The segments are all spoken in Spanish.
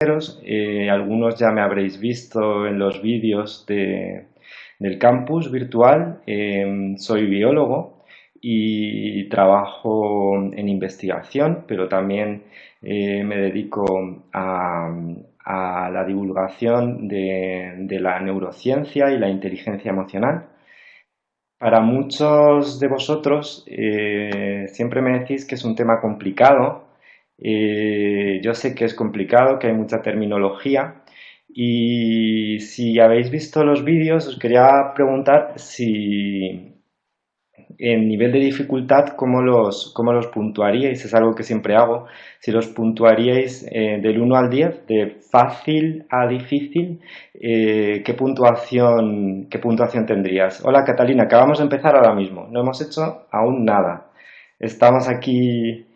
Algunos ya me habréis visto en los vídeos del campus virtual. Soy biólogo y trabajo en investigación, pero también me dedico a la divulgación de la neurociencia y la inteligencia emocional. Para muchos de vosotros siempre me decís que es un tema complicado. Yo sé que es complicado, que hay mucha terminología, y si habéis visto los vídeos os quería preguntar si en nivel de dificultad cómo los puntuaríais. Es algo que siempre hago. Si los puntuaríais del 1 al 10, de fácil a difícil, qué puntuación tendrías? Hola Catalina, acabamos de empezar ahora mismo, no hemos hecho aún nada. Estamos aquí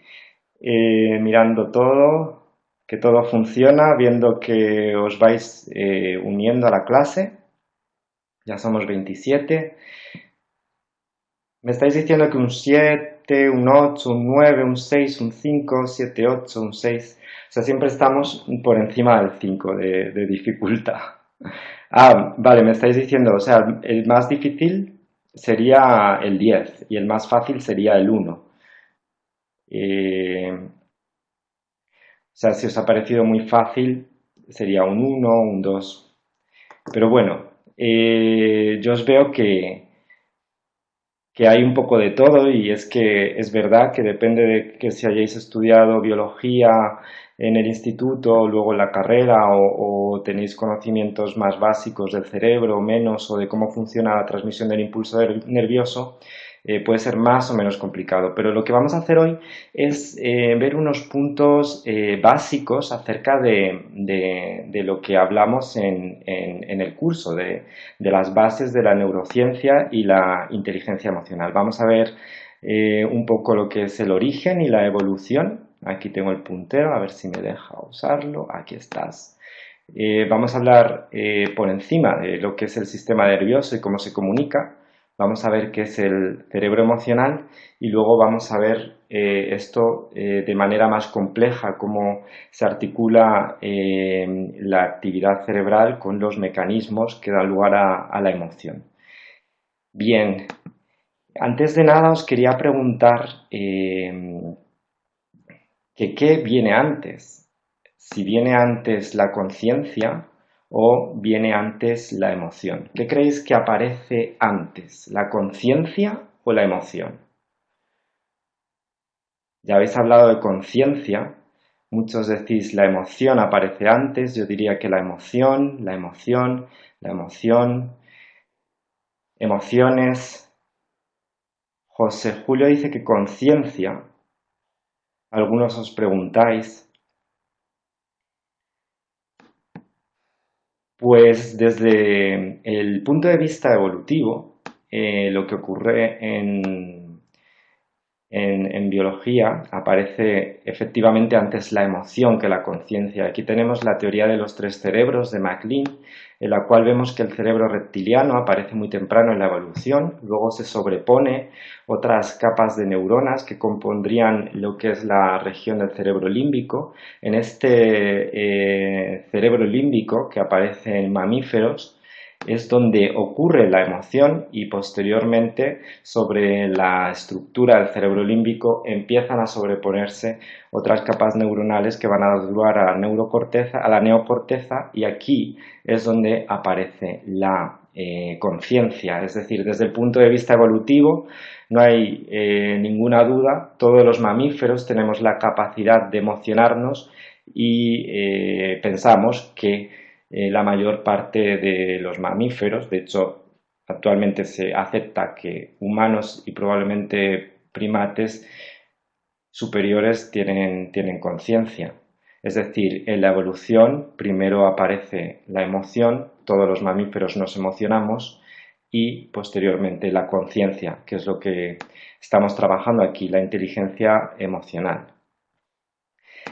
mirando todo, que todo funciona, viendo que os vais uniendo a la clase. Ya somos 27. Me estáis diciendo que un 7, un 8, un 9, un 6, un 5, 7, 8, un 6. O sea, siempre estamos por encima del 5 de dificultad. Ah, vale, me estáis diciendo, o sea, el más difícil sería el 10 y el más fácil sería el 1. O sea, si os ha parecido muy fácil, sería un 1, un 2. Pero bueno, yo os veo que hay un poco de todo, y es que es verdad que depende de que si hayáis estudiado biología en el instituto, luego en la carrera, o tenéis conocimientos más básicos del cerebro o menos, o de cómo funciona la transmisión del impulso nervioso, puede ser más o menos complicado. Pero lo que vamos a hacer hoy es ver unos puntos básicos acerca de lo que hablamos en el curso, de las bases de la neurociencia y la inteligencia emocional. Vamos a ver un poco lo que es el origen y la evolución. Aquí tengo el puntero, a ver si me deja usarlo. Aquí estás. Vamos a hablar por encima de lo que es el sistema nervioso y cómo se comunica. Vamos a ver qué es el cerebro emocional, y luego vamos a ver esto de manera más compleja, cómo se articula la actividad cerebral con los mecanismos que dan lugar a la emoción. Bien, antes de nada os quería preguntar que qué viene antes, si viene antes la conciencia o viene antes la emoción. ¿Qué creéis que aparece antes, la conciencia o la emoción? Ya habéis hablado de conciencia, muchos decís la emoción aparece antes. Yo diría que emociones. José Julio dice que conciencia. Algunos os preguntáis. Pues desde el punto de vista evolutivo, lo que ocurre en biología aparece efectivamente antes la emoción que la conciencia. Aquí tenemos la teoría de los tres cerebros de MacLean, en la cual vemos que el cerebro reptiliano aparece muy temprano en la evolución, luego se sobrepone otras capas de neuronas que compondrían lo que es la región del cerebro límbico. En este cerebro límbico, que aparece en mamíferos, es donde ocurre la emoción, y posteriormente sobre la estructura del cerebro límbico empiezan a sobreponerse otras capas neuronales que van a dar lugar a la neocorteza, y aquí es donde aparece la conciencia. Es decir, desde el punto de vista evolutivo no hay ninguna duda, todos los mamíferos tenemos la capacidad de emocionarnos, y pensamos que la mayor parte de los mamíferos, de hecho actualmente se acepta que humanos y probablemente primates superiores tienen conciencia. Es decir, en la evolución primero aparece la emoción, todos los mamíferos nos emocionamos, y posteriormente la conciencia, que es lo que estamos trabajando aquí, la inteligencia emocional.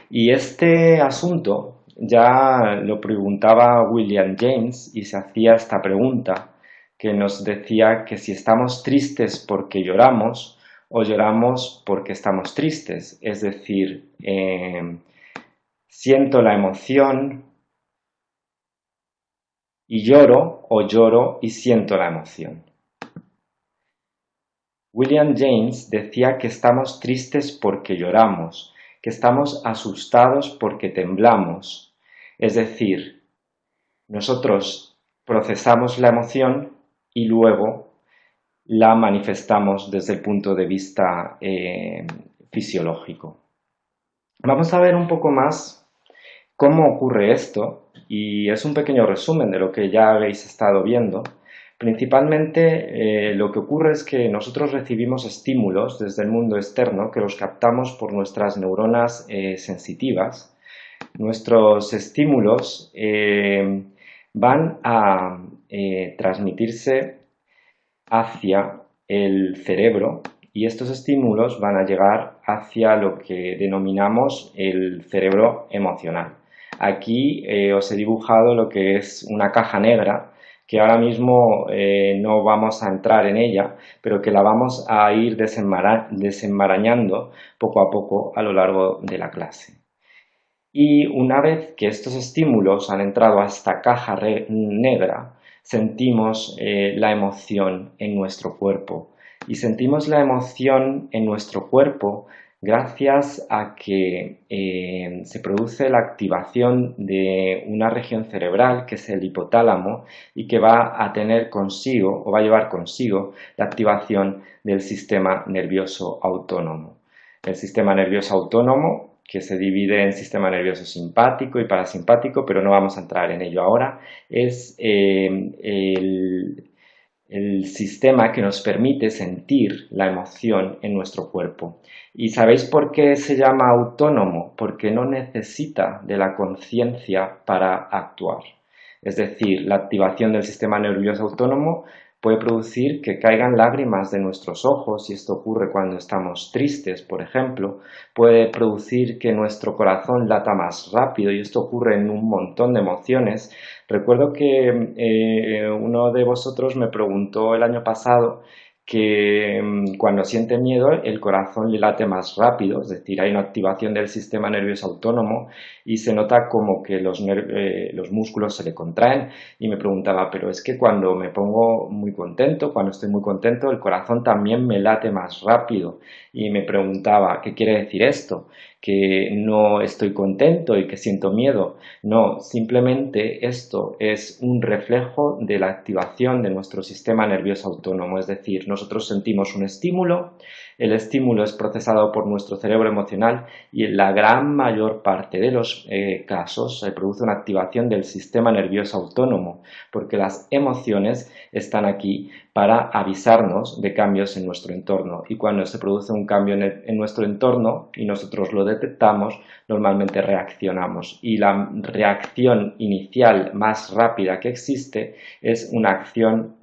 Y este asunto ya lo preguntaba William James, y se hacía esta pregunta, que nos decía que si estamos tristes porque lloramos o lloramos porque estamos tristes. Es decir, siento la emoción y lloro, o lloro y siento la emoción. William James decía que estamos tristes porque lloramos, que estamos asustados porque temblamos. Es decir, nosotros procesamos la emoción y luego la manifestamos desde el punto de vista fisiológico. Vamos a ver un poco más cómo ocurre esto, y es un pequeño resumen de lo que ya habéis estado viendo. Principalmente lo que ocurre es que nosotros recibimos estímulos desde el mundo externo que los captamos por nuestras neuronas sensitivas. Nuestros estímulos van a transmitirse hacia el cerebro y estos estímulos van a llegar hacia lo que denominamos el cerebro emocional. Aquí os he dibujado lo que es una caja negra que ahora mismo no vamos a entrar en ella, pero que la vamos a ir desenmarañando poco a poco a lo largo de la clase. Y una vez que estos estímulos han entrado a esta caja negra, sentimos la emoción en nuestro cuerpo. Y sentimos la emoción en nuestro cuerpo gracias a que se produce la activación de una región cerebral que es el hipotálamo y que va a tener consigo o va a llevar consigo la activación del sistema nervioso autónomo. El sistema nervioso autónomo, que se divide en sistema nervioso simpático y parasimpático, pero no vamos a entrar en ello ahora, es el sistema que nos permite sentir la emoción en nuestro cuerpo. ¿Y sabéis por qué se llama autónomo? Porque no necesita de la conciencia para actuar. Es decir, la activación del sistema nervioso autónomo puede producir que caigan lágrimas de nuestros ojos, y esto ocurre cuando estamos tristes, por ejemplo. Puede producir que nuestro corazón lata más rápido, y esto ocurre en un montón de emociones. Recuerdo que uno de vosotros me preguntó el año pasado que cuando siente miedo el corazón le late más rápido, es decir, hay una activación del sistema nervioso autónomo y se nota como que los músculos se le contraen, y me preguntaba, pero es que cuando me pongo muy contento, cuando estoy muy contento, el corazón también me late más rápido, y me preguntaba, ¿qué quiere decir esto? ¿Que no estoy contento y que siento miedo? No, simplemente esto es un reflejo de la activación de nuestro sistema nervioso autónomo, es decir, nosotros sentimos un estímulo, el estímulo es procesado por nuestro cerebro emocional y en la gran mayor parte de los casos se produce una activación del sistema nervioso autónomo, porque las emociones están aquí para avisarnos de cambios en nuestro entorno, y cuando se produce un cambio en nuestro entorno y nosotros lo detectamos, normalmente reaccionamos, y la reacción inicial más rápida que existe es una activación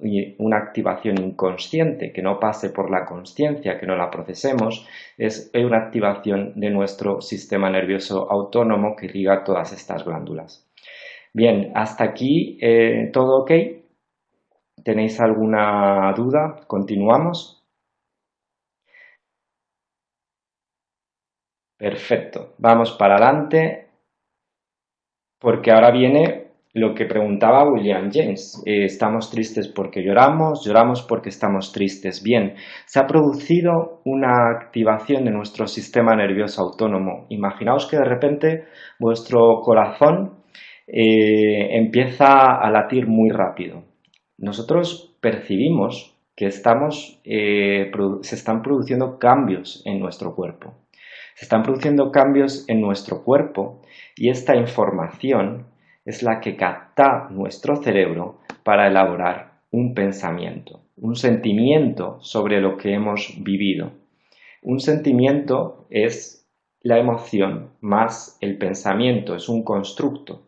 inconsciente, que no pase por la consciencia, que no la procesemos, es una activación de nuestro sistema nervioso autónomo que irriga todas estas glándulas. Bien, hasta aquí todo ok. ¿Tenéis alguna duda? ¿Continuamos? Perfecto, vamos para adelante, porque ahora viene lo que preguntaba William James. ¿Estamos tristes porque lloramos? ¿Lloramos porque estamos tristes? Bien, se ha producido una activación de nuestro sistema nervioso autónomo. Imaginaos que de repente vuestro corazón empieza a latir muy rápido. Nosotros percibimos que se están produciendo cambios en nuestro cuerpo. Se están produciendo cambios en nuestro cuerpo, y esta información es la que capta nuestro cerebro para elaborar un pensamiento, un sentimiento sobre lo que hemos vivido. Un sentimiento es la emoción más el pensamiento, es un constructo.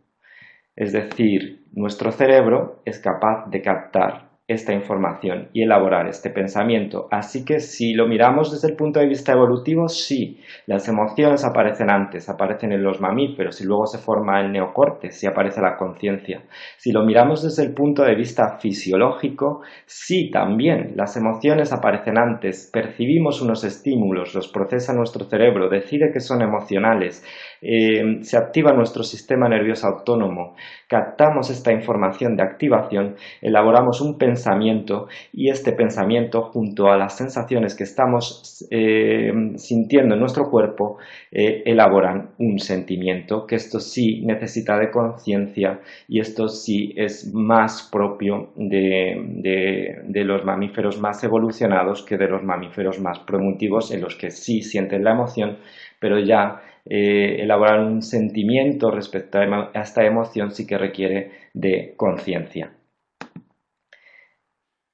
Es decir, nuestro cerebro es capaz de captar esta información y elaborar este pensamiento. Así que si lo miramos desde el punto de vista evolutivo, sí, las emociones aparecen antes, aparecen en los mamíferos y luego se forma el neocortes y aparece la conciencia. Si lo miramos desde el punto de vista fisiológico, sí, también las emociones aparecen antes, percibimos unos estímulos, los procesa nuestro cerebro, decide que son emocionales, se activa nuestro sistema nervioso autónomo, captamos esta información de activación, elaboramos un pensamiento y este pensamiento junto a las sensaciones que estamos sintiendo en nuestro cuerpo elaboran un sentimiento, que esto sí necesita de conciencia y esto sí es más propio de los mamíferos más evolucionados que de los mamíferos más primitivos, en los que sí sienten la emoción, pero ya elaborar un sentimiento respecto a esta emoción sí que requiere de conciencia.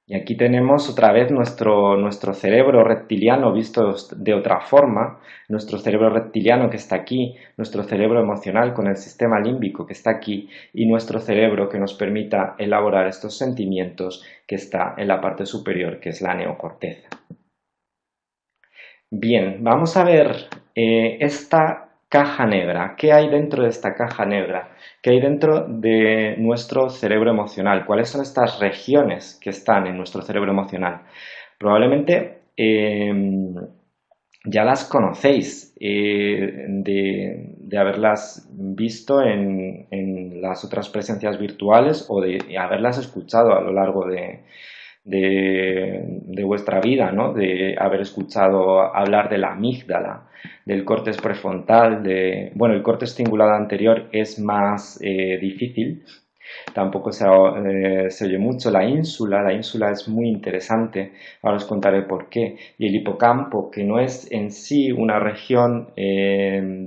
Y aquí tenemos otra vez nuestro cerebro reptiliano visto de otra forma, nuestro cerebro reptiliano que está aquí, nuestro cerebro emocional con el sistema límbico que está aquí y nuestro cerebro que nos permita elaborar estos sentimientos que está en la parte superior, que es la neocorteza. Bien, vamos a ver esta caja negra. ¿Qué hay dentro de esta caja negra? ¿Qué hay dentro de nuestro cerebro emocional? ¿Cuáles son estas regiones que están en nuestro cerebro emocional? Probablemente ya las conocéis de haberlas visto en las otras presencias virtuales o de haberlas escuchado a lo largo de vuestra vida, ¿no? De haber escuchado hablar de la amígdala, del córtex prefrontal, bueno, el córtex cingulado anterior es más difícil, tampoco se oye mucho. La ínsula es muy interesante, ahora os contaré por qué. Y el hipocampo, que no es en sí una región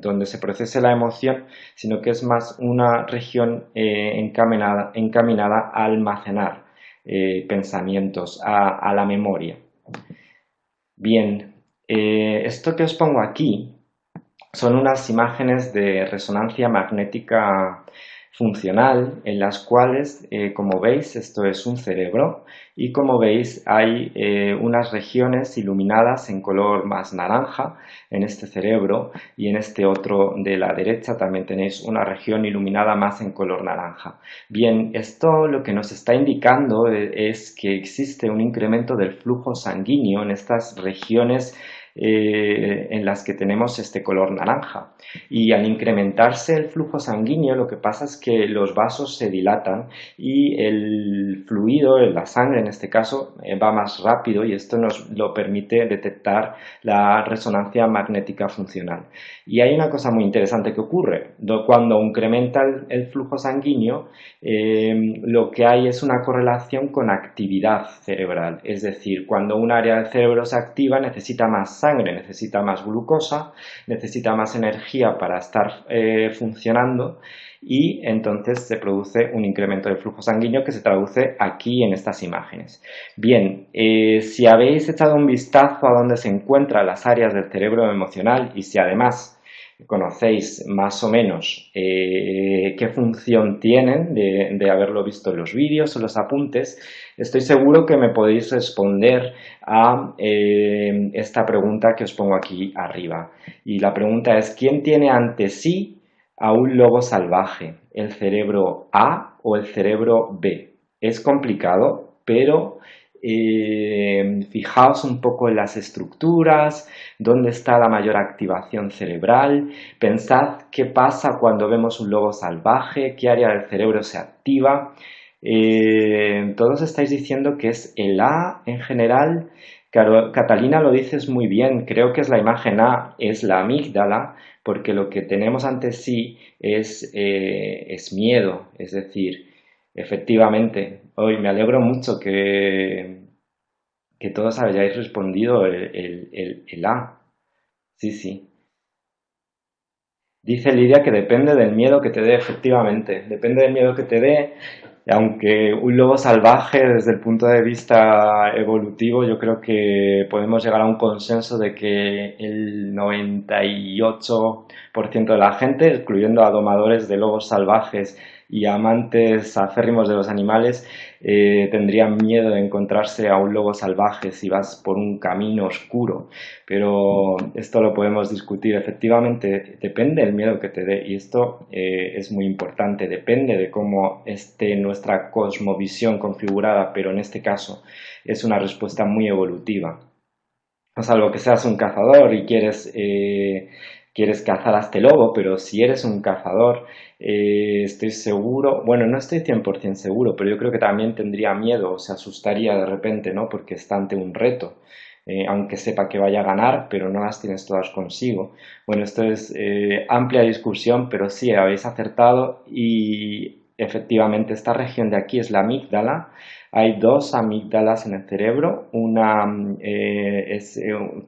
donde se procese la emoción, sino que es más una región encaminada a almacenar pensamientos, a la memoria. Bien, esto que os pongo aquí son unas imágenes de resonancia magnética funcional en las cuales, como veis, esto es un cerebro y como veis hay unas regiones iluminadas en color más naranja en este cerebro y en este otro de la derecha también tenéis una región iluminada más en color naranja. Bien, esto lo que nos está indicando es que existe un incremento del flujo sanguíneo en estas regiones en las que tenemos este color naranja, y al incrementarse el flujo sanguíneo lo que pasa es que los vasos se dilatan y el fluido, la sangre en este caso, va más rápido y esto nos lo permite detectar la resonancia magnética funcional. Y hay una cosa muy interesante que ocurre cuando incrementa el flujo sanguíneo, lo que hay es una correlación con actividad cerebral, es decir, cuando un área del cerebro se activa necesita más sangre, necesita más glucosa, necesita más energía para estar funcionando y entonces se produce un incremento del flujo sanguíneo que se traduce aquí en estas imágenes. Bien, si habéis echado un vistazo a dónde se encuentran las áreas del cerebro emocional y si además conocéis más o menos qué función tienen de haberlo visto en los vídeos o los apuntes, estoy seguro que me podéis responder a esta pregunta que os pongo aquí arriba. Y la pregunta es, ¿quién tiene ante sí a un lobo salvaje? ¿El cerebro A o el cerebro B? Es complicado, pero fijaos un poco en las estructuras, dónde está la mayor activación cerebral, pensad qué pasa cuando vemos un lobo salvaje, qué área del cerebro se activa. Todos estáis diciendo que es el A en general. Catalina lo dices muy bien, creo que es la imagen A, es la amígdala, porque lo que tenemos ante sí es miedo, es decir, efectivamente, hoy me alegro mucho que todos hayáis respondido el A. Sí, sí. Dice Lidia que depende del miedo que te dé, efectivamente. Depende del miedo que te dé, aunque un lobo salvaje, desde el punto de vista evolutivo, yo creo que podemos llegar a un consenso de que el 98% de la gente, incluyendo a domadores de lobos salvajes y amantes acérrimos de los animales, tendrían miedo de encontrarse a un lobo salvaje si vas por un camino oscuro. Pero esto lo podemos discutir. Efectivamente, depende del miedo que te dé y esto es muy importante. Depende de cómo esté nuestra cosmovisión configurada, pero en este caso es una respuesta muy evolutiva. Salvo que seas un cazador y quieres quieres cazar a este lobo, pero si eres un cazador, estoy seguro, bueno, no estoy 100% seguro, pero yo creo que también tendría miedo o se asustaría de repente, ¿no? Porque está ante un reto. Aunque sepa que vaya a ganar, pero no las tienes todas consigo. Bueno, esto es amplia discusión, pero sí, habéis acertado y efectivamente esta región de aquí es la amígdala. Hay dos amígdalas en el cerebro. Una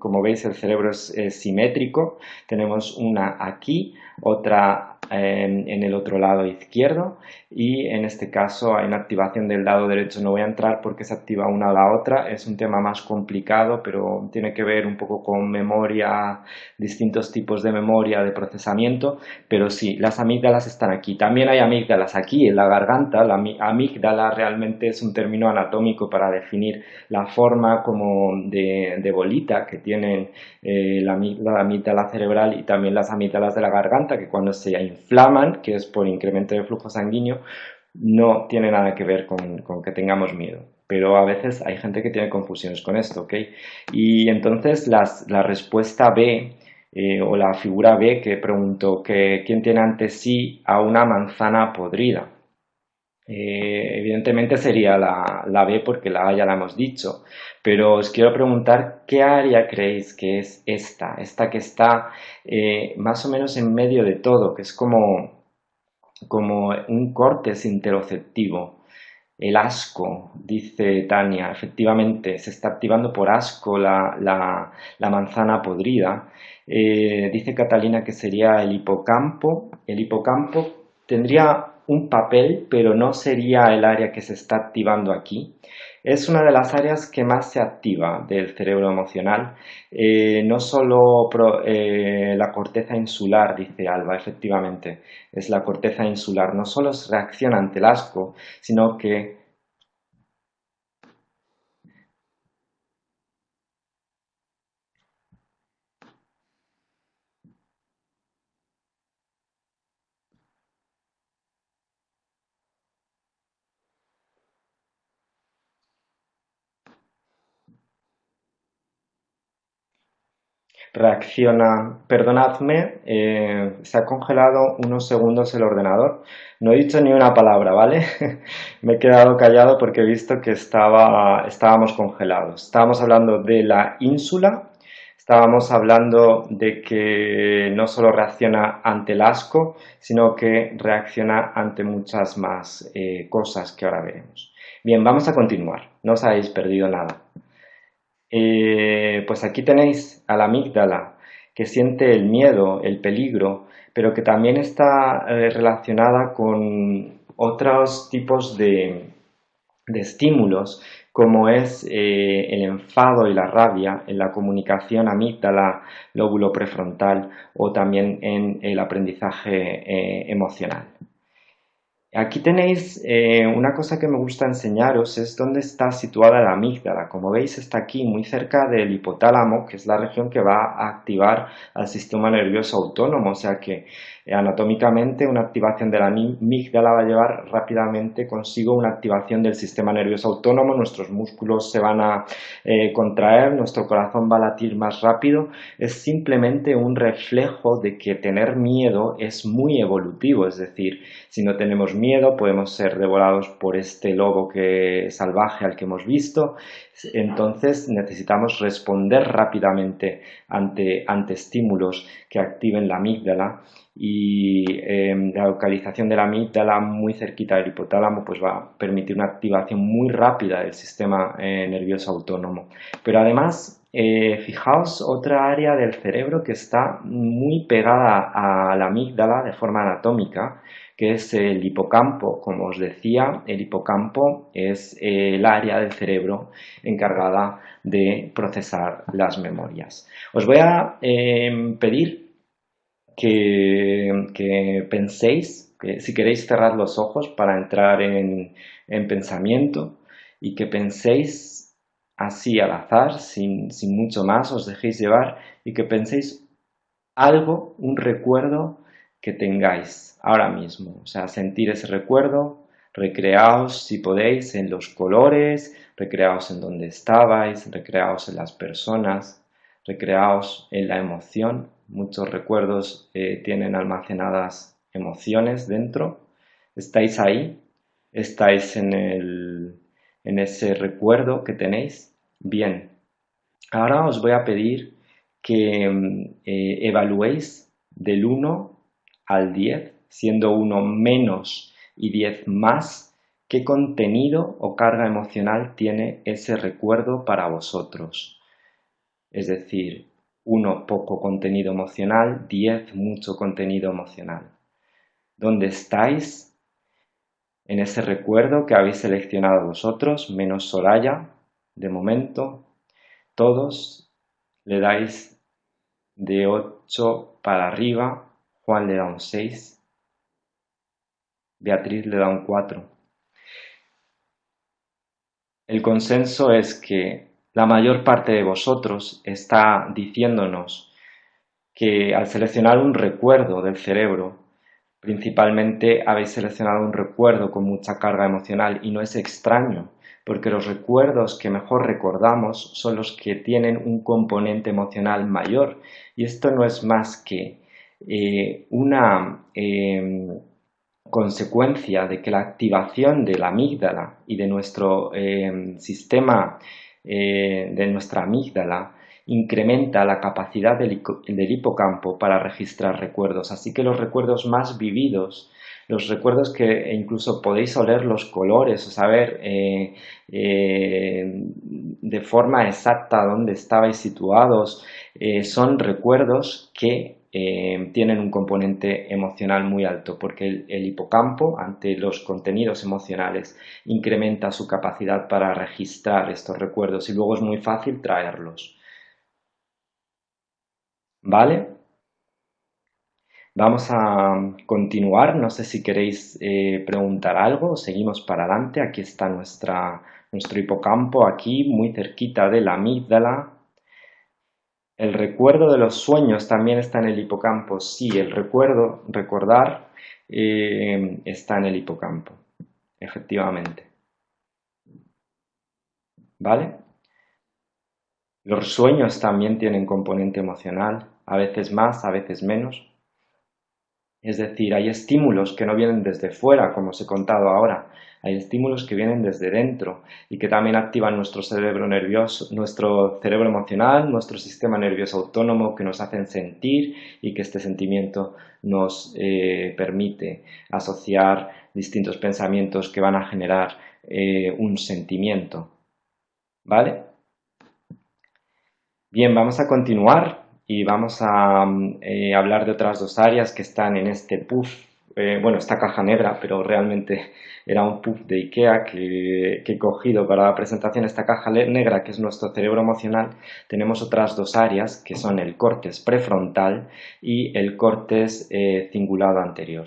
como veis, el cerebro es simétrico. Tenemos una aquí, otra en el otro lado izquierdo y en este caso hay una activación del lado derecho. No voy a entrar porque se activa una o la otra, es un tema más complicado, pero tiene que ver un poco con memoria, distintos tipos de memoria, de procesamiento, pero sí, las amígdalas están aquí. También hay amígdalas aquí en la garganta. La amígdala realmente es un término anatómico para definir la forma como de bolita que tienen la amígdala cerebral y también las amígdalas de la garganta, que cuando se inflaman, que es por incremento de flujo sanguíneo, no tiene nada que ver con que tengamos miedo. Pero a veces hay gente que tiene confusiones con esto, ¿ok? Y entonces la respuesta B o la figura B que preguntó que quién tiene ante sí a una manzana podrida. Evidentemente sería la B porque la A ya la hemos dicho, pero os quiero preguntar qué área creéis que es esta que está más o menos en medio de todo, que es como un córtex interoceptivo. El asco, dice Tania, efectivamente se está activando por asco la manzana podrida. Dice Catalina que sería el hipocampo. El hipocampo tendría un papel, pero no sería el área que se está activando aquí. Es una de las áreas que más se activa del cerebro emocional. No solo la corteza insular, dice Alba, efectivamente, es la corteza insular. No solo reacciona ante el asco, sino que reacciona. Perdonadme, se ha congelado unos segundos el ordenador. No he dicho ni una palabra, ¿vale? Me he quedado callado porque he visto que estábamos congelados. Estábamos hablando de la ínsula, estábamos hablando de que no solo reacciona ante el asco, sino que reacciona ante muchas más cosas que ahora veremos. Bien, vamos a continuar. No os habéis perdido nada. Pues aquí tenéis a la amígdala que siente el miedo, el peligro, pero que también está relacionada con otros tipos de estímulos, como es el enfado y la rabia en la comunicación amígdala, lóbulo prefrontal o también en el aprendizaje emocional. Aquí tenéis una cosa que me gusta enseñaros, es dónde está situada la amígdala. Como veis, está aquí muy cerca del hipotálamo, que es la región que va a activar al sistema nervioso autónomo. O sea que anatómicamente una activación de la amígdala va a llevar rápidamente consigo una activación del sistema nervioso autónomo. Nuestros músculos se van a contraer, nuestro corazón va a latir más rápido. Es simplemente un reflejo de que tener miedo es muy evolutivo, es decir, si no tenemos miedo, podemos ser devorados por este lobo salvaje al que hemos visto. Entonces necesitamos responder rápidamente ante estímulos que activen la amígdala y la localización de la amígdala muy cerquita del hipotálamo pues va a permitir una activación muy rápida del sistema nervioso autónomo. Pero además fijaos otra área del cerebro que está muy pegada a la amígdala de forma anatómica, que es el hipocampo. Como os decía, el hipocampo es el área del cerebro encargada de procesar las memorias. Os voy a pedir que penséis, que si queréis cerrar los ojos para entrar en pensamiento y que penséis así al azar, sin mucho más, os dejéis llevar y que penséis algo, un recuerdo que tengáis ahora mismo. O sea, sentir ese recuerdo, recreaos si podéis en los colores, recreaos en donde estabais, recreaos en las personas, recreaos en la emoción muchos recuerdos tienen almacenadas emociones dentro. ¿Estáis ahí? ¿Estáis en ese recuerdo que tenéis? Bien, ahora os voy a pedir que evaluéis del 1 al 10, siendo 1 menos y 10 más, qué contenido o carga emocional tiene ese recuerdo para vosotros. Es decir, 1 poco contenido emocional, 10 mucho contenido emocional. ¿Dónde estáis en ese recuerdo que habéis seleccionado vosotros, menos Soraya, de momento? Todos le dais de 8 para arriba, Juan le da un 6, Beatriz le da un 4. El consenso es que la mayor parte de vosotros está diciéndonos que al seleccionar un recuerdo del cerebro, principalmente habéis seleccionado un recuerdo con mucha carga emocional, y no es extraño, porque los recuerdos que mejor recordamos son los que tienen un componente emocional mayor, y esto no es más que una consecuencia de que la activación de la amígdala y de nuestro sistema de nuestra amígdala incrementa la capacidad del hipocampo para registrar recuerdos. Así que los recuerdos más vividos, los recuerdos que incluso podéis oler los colores o saber de forma exacta dónde estabais situados, son recuerdos que tienen un componente emocional muy alto, porque el hipocampo, ante los contenidos emocionales, incrementa su capacidad para registrar estos recuerdos, y luego es muy fácil traerlos. ¿Vale? Vamos a continuar. No sé si queréis preguntar algo o seguimos para adelante. Aquí está nuestro hipocampo, aquí muy cerquita de la amígdala. El recuerdo de los sueños también está en el hipocampo. Sí, recordar, está en el hipocampo, efectivamente. ¿Vale? Los sueños también tienen componente emocional, a veces más, a veces menos. Es decir, hay estímulos que no vienen desde fuera, como os he contado ahora. Hay estímulos que vienen desde dentro y que también activan nuestro cerebro nervioso, nuestro cerebro emocional, nuestro sistema nervioso autónomo, que nos hacen sentir, y que este sentimiento nos permite asociar distintos pensamientos que van a generar un sentimiento. ¿Vale? Bien, vamos a continuar y vamos a hablar de otras dos áreas que están en este puff, bueno, esta caja negra, pero realmente era un puff de IKEA que he cogido para la presentación. Esta caja negra, que es nuestro cerebro emocional, tenemos otras dos áreas que son el córtex prefrontal y el córtex cingulado anterior.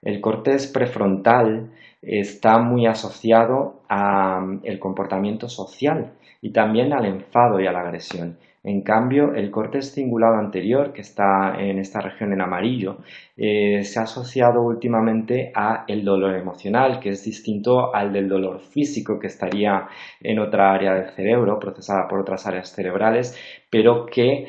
El córtex prefrontal está muy asociado al comportamiento social y también al enfado y a la agresión. En cambio, el córtex cingulado anterior, que está en esta región en amarillo, se ha asociado últimamente a el dolor emocional, que es distinto al del dolor físico, que estaría en otra área del cerebro, procesada por otras áreas cerebrales, pero que,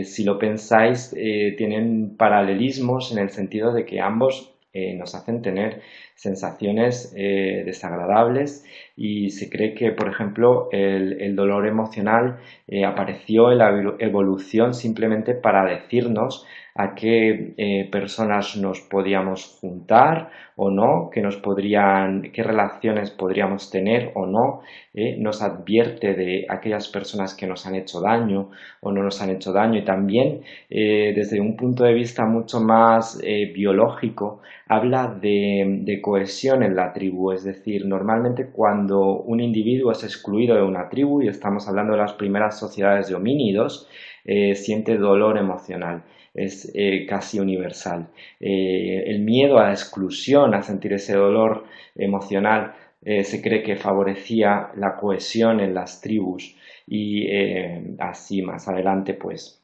si lo pensáis, tienen paralelismos en el sentido de que ambos nos hacen tener sensaciones desagradables, y se cree que, por ejemplo, el dolor emocional apareció en la evolución simplemente para decirnos a qué personas nos podíamos juntar o no, qué relaciones podríamos tener o no. Nos advierte de aquellas personas que nos han hecho daño o no nos han hecho daño, y también desde un punto de vista mucho más biológico habla de cohesión en la tribu. Es decir, normalmente cuando un individuo es excluido de una tribu, y estamos hablando de las primeras sociedades de homínidos, siente dolor emocional. Es casi universal. El miedo a la exclusión, a sentir ese dolor emocional, se cree que favorecía la cohesión en las tribus, y así más adelante, pues,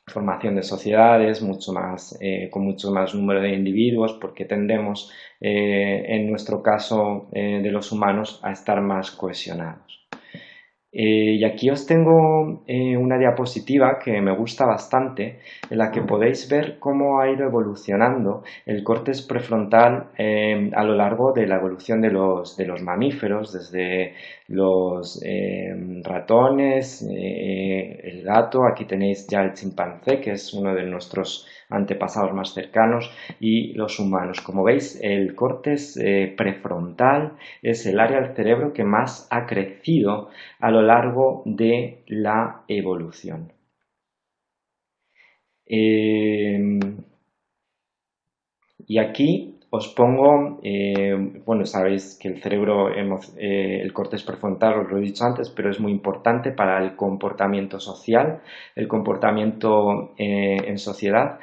formación de sociedades con mucho más número de individuos, porque tendemos, en nuestro caso de los humanos, a estar más cohesionados. Y aquí os tengo una diapositiva que me gusta bastante, en la que podéis ver cómo ha ido evolucionando el córtex prefrontal a lo largo de la evolución de los mamíferos, desde los ratones, el gato, aquí tenéis ya el chimpancé, que es uno de nuestros antepasados más cercanos, y los humanos. Como veis, el córtex prefrontal es el área del cerebro que más ha crecido a lo largo de la evolución. Y aquí os pongo, bueno, sabéis que el cerebro, el córtex prefrontal, os lo he dicho antes, pero es muy importante para el comportamiento social, el comportamiento en sociedad.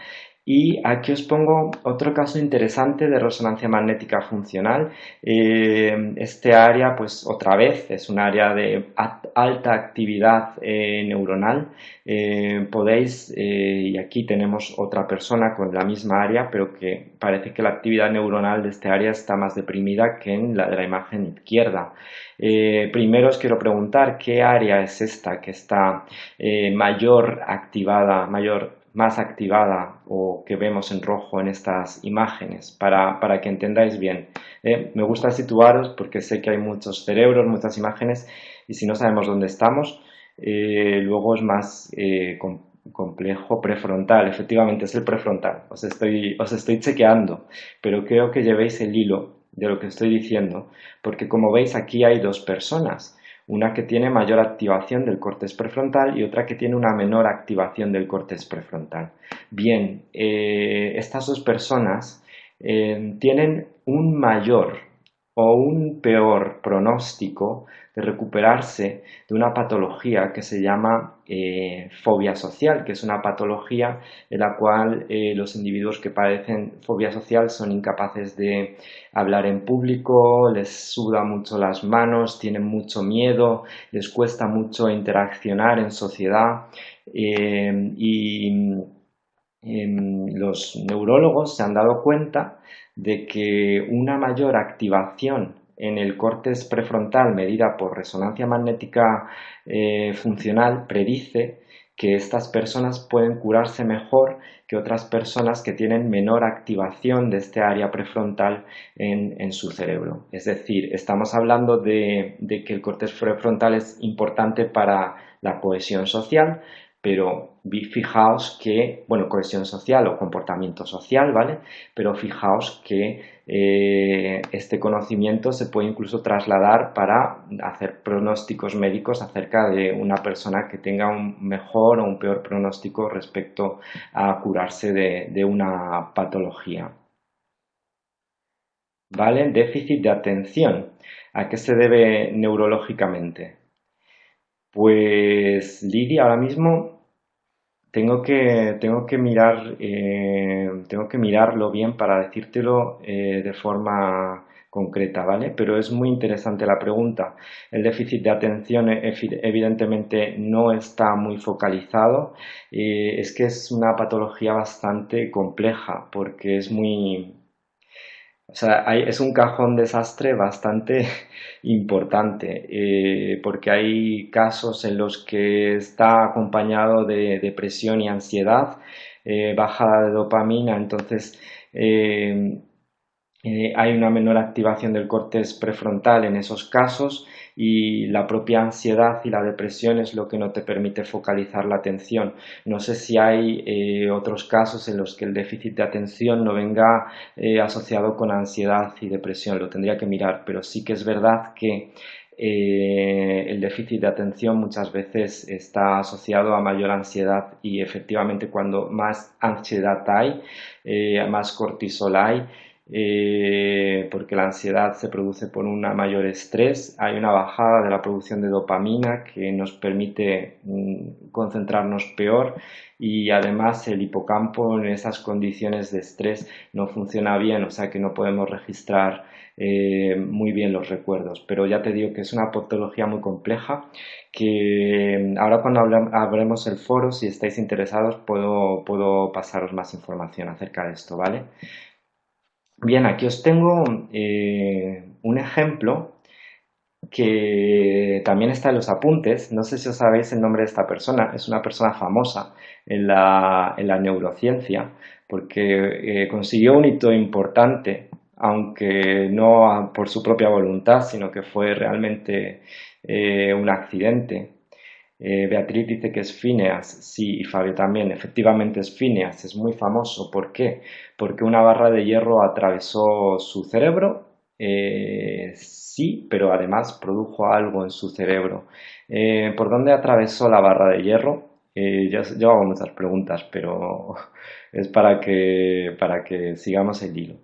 Y aquí os pongo otro caso interesante de resonancia magnética funcional. Este área, pues otra vez, es un área de alta actividad neuronal. Podéis, y aquí tenemos otra persona con la misma área, pero que parece que la actividad neuronal de este área está más deprimida que en la de la imagen izquierda. Primero os quiero preguntar qué área es esta que está más activada o que vemos en rojo en estas imágenes para que entendáis bien. Me gusta situaros porque sé que hay muchos cerebros, muchas imágenes y si no sabemos dónde estamos, luego es más complejo. Prefrontal, efectivamente es el prefrontal, os estoy chequeando, pero creo que llevéis el hilo de lo que estoy diciendo, porque como veis aquí hay dos personas, una que tiene mayor activación del córtex prefrontal y otra que tiene una menor activación del córtex prefrontal. Bien, estas dos personas tienen un mayor o un peor pronóstico de recuperarse de una patología que se llama fobia social, que es una patología en la cual los individuos que padecen fobia social son incapaces de hablar en público, les suda mucho las manos, tienen mucho miedo, les cuesta mucho interaccionar en sociedad y los neurólogos se han dado cuenta de que una mayor activación en el córtex prefrontal medida por resonancia magnética funcional predice que estas personas pueden curarse mejor que otras personas que tienen menor activación de este área prefrontal en su cerebro. Es decir, estamos hablando de que el córtex prefrontal es importante para la cohesión social, pero fijaos que, bueno, cohesión social o comportamiento social, ¿vale? Pero fijaos que este conocimiento se puede incluso trasladar para hacer pronósticos médicos acerca de una persona que tenga un mejor o un peor pronóstico respecto a curarse de una patología. ¿Vale? Déficit de atención. ¿A qué se debe neurológicamente? Pues Lidia, ahora mismo tengo que mirarlo bien para decírtelo de forma concreta, ¿vale? Pero es muy interesante la pregunta. El déficit de atención evidentemente no está muy focalizado. Es que es una patología bastante compleja porque es muy, o sea, es un cajón desastre bastante importante, porque hay casos en los que está acompañado de depresión y ansiedad, bajada de dopamina, entonces hay una menor activación del córtex prefrontal en esos casos y la propia ansiedad y la depresión es lo que no te permite focalizar la atención. No sé si hay otros casos en los que el déficit de atención no venga asociado con ansiedad y depresión, lo tendría que mirar, pero sí que es verdad que el déficit de atención muchas veces está asociado a mayor ansiedad y efectivamente cuando más ansiedad hay, más cortisol hay, porque la ansiedad se produce por un mayor estrés, hay una bajada de la producción de dopamina que nos permite concentrarnos peor y además el hipocampo en esas condiciones de estrés no funciona bien, o sea que no podemos registrar muy bien los recuerdos, pero ya te digo que es una patología muy compleja que ahora cuando hablemos el foro, si estáis interesados, puedo pasaros más información acerca de esto, ¿vale? Bien, aquí os tengo un ejemplo que también está en los apuntes. No sé si os sabéis el nombre de esta persona. Es una persona famosa en la neurociencia porque consiguió un hito importante, aunque no por su propia voluntad, sino que fue realmente un accidente. Beatriz dice que es Phineas, sí, y Fabio también. Efectivamente es Phineas, es muy famoso. ¿Por qué? Porque una barra de hierro atravesó su cerebro, sí, pero además produjo algo en su cerebro. ¿Por dónde atravesó la barra de hierro? Yo hago muchas preguntas, pero es para que sigamos el hilo,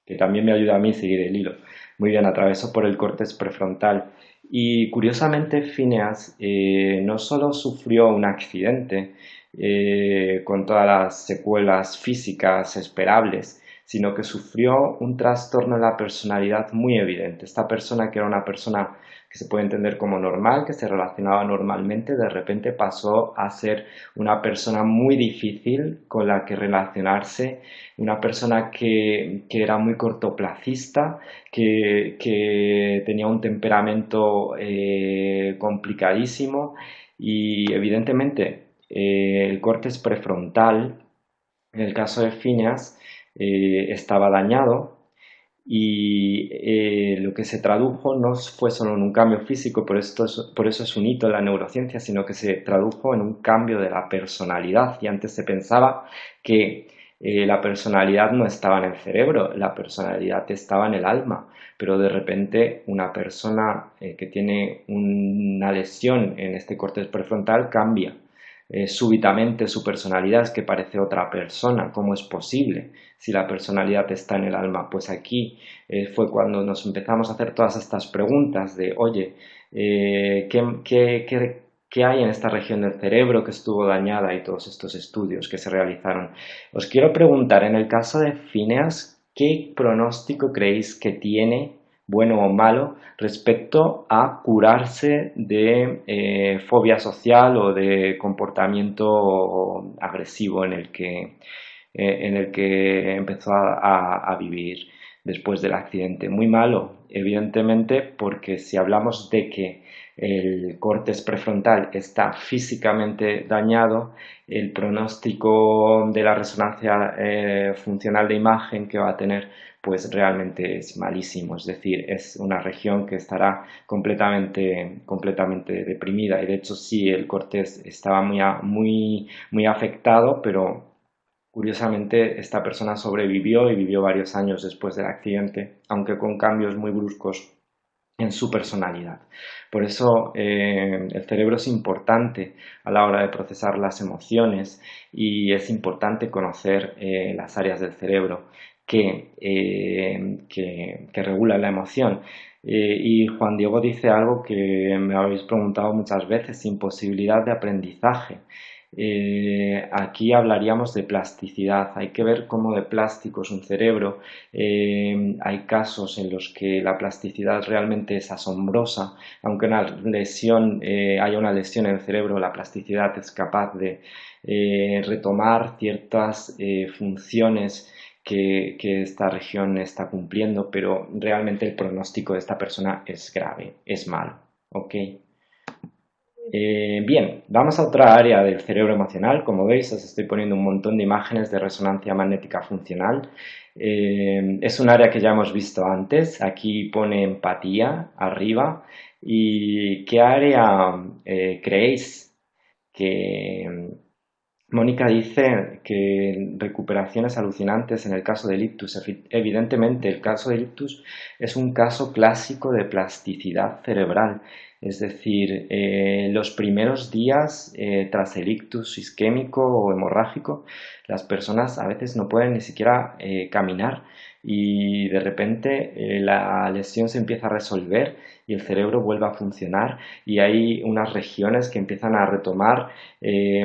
que también me ayuda a mí seguir el hilo. Muy bien, atravesó por el córtex prefrontal. Y curiosamente, Phineas no solo sufrió un accidente con todas las secuelas físicas esperables, sino que sufrió un trastorno en la personalidad muy evidente. Esta persona, que era una persona que se puede entender como normal, que se relacionaba normalmente, de repente pasó a ser una persona muy difícil con la que relacionarse, una persona que era muy cortoplacista, que tenía un temperamento complicadísimo y evidentemente el córtex prefrontal, en el caso de Phineas, estaba dañado y lo que se tradujo no fue solo en un cambio físico, por eso es un hito en la neurociencia, sino que se tradujo en un cambio de la personalidad. Y antes se pensaba que la personalidad no estaba en el cerebro, la personalidad estaba en el alma, pero de repente una persona que tiene una lesión en este córtex prefrontal cambia. Súbitamente su personalidad, es que parece otra persona. ¿Cómo es posible si la personalidad está en el alma? Pues aquí fue cuando nos empezamos a hacer todas estas preguntas de, oye, ¿qué hay en esta región del cerebro que estuvo dañada? Y todos estos estudios que se realizaron. Os quiero preguntar, en el caso de Phineas, ¿qué pronóstico creéis que tiene, bueno o malo, respecto a curarse de fobia social o de comportamiento agresivo en el que empezó a vivir después del accidente? Muy malo, evidentemente, porque si hablamos de que el córtex prefrontal está físicamente dañado, el pronóstico de la resonancia funcional de imagen que va a tener pues realmente es malísimo. Es decir, es una región que estará completamente deprimida, y de hecho sí, el córtex estaba muy afectado, pero curiosamente esta persona sobrevivió y vivió varios años después del accidente, aunque con cambios muy bruscos en su personalidad. Por eso el cerebro es importante a la hora de procesar las emociones, y es importante conocer las áreas del cerebro que regulan la emoción. Y Juan Diego dice algo que me habéis preguntado muchas veces: imposibilidad de aprendizaje. Aquí hablaríamos de plasticidad. Hay que ver cómo de plástico es un cerebro. Hay casos en los que la plasticidad realmente es asombrosa. Aunque haya una lesión en el cerebro, la plasticidad es capaz de retomar ciertas funciones que esta región está cumpliendo, pero realmente el pronóstico de esta persona es grave, es malo. ¿Ok? Bien, vamos a otra área del cerebro emocional. Como veis, os estoy poniendo un montón de imágenes de resonancia magnética funcional. Es un área que ya hemos visto antes. Aquí pone empatía arriba. ¿Y qué área creéis que... Mónica dice que recuperaciones alucinantes en el caso del ictus? Evidentemente, el caso del ictus es un caso clásico de plasticidad cerebral. Es decir, los primeros días tras el ictus isquémico o hemorrágico, las personas a veces no pueden ni siquiera caminar, y de repente la lesión se empieza a resolver y el cerebro vuelve a funcionar, y hay unas regiones que empiezan a retomar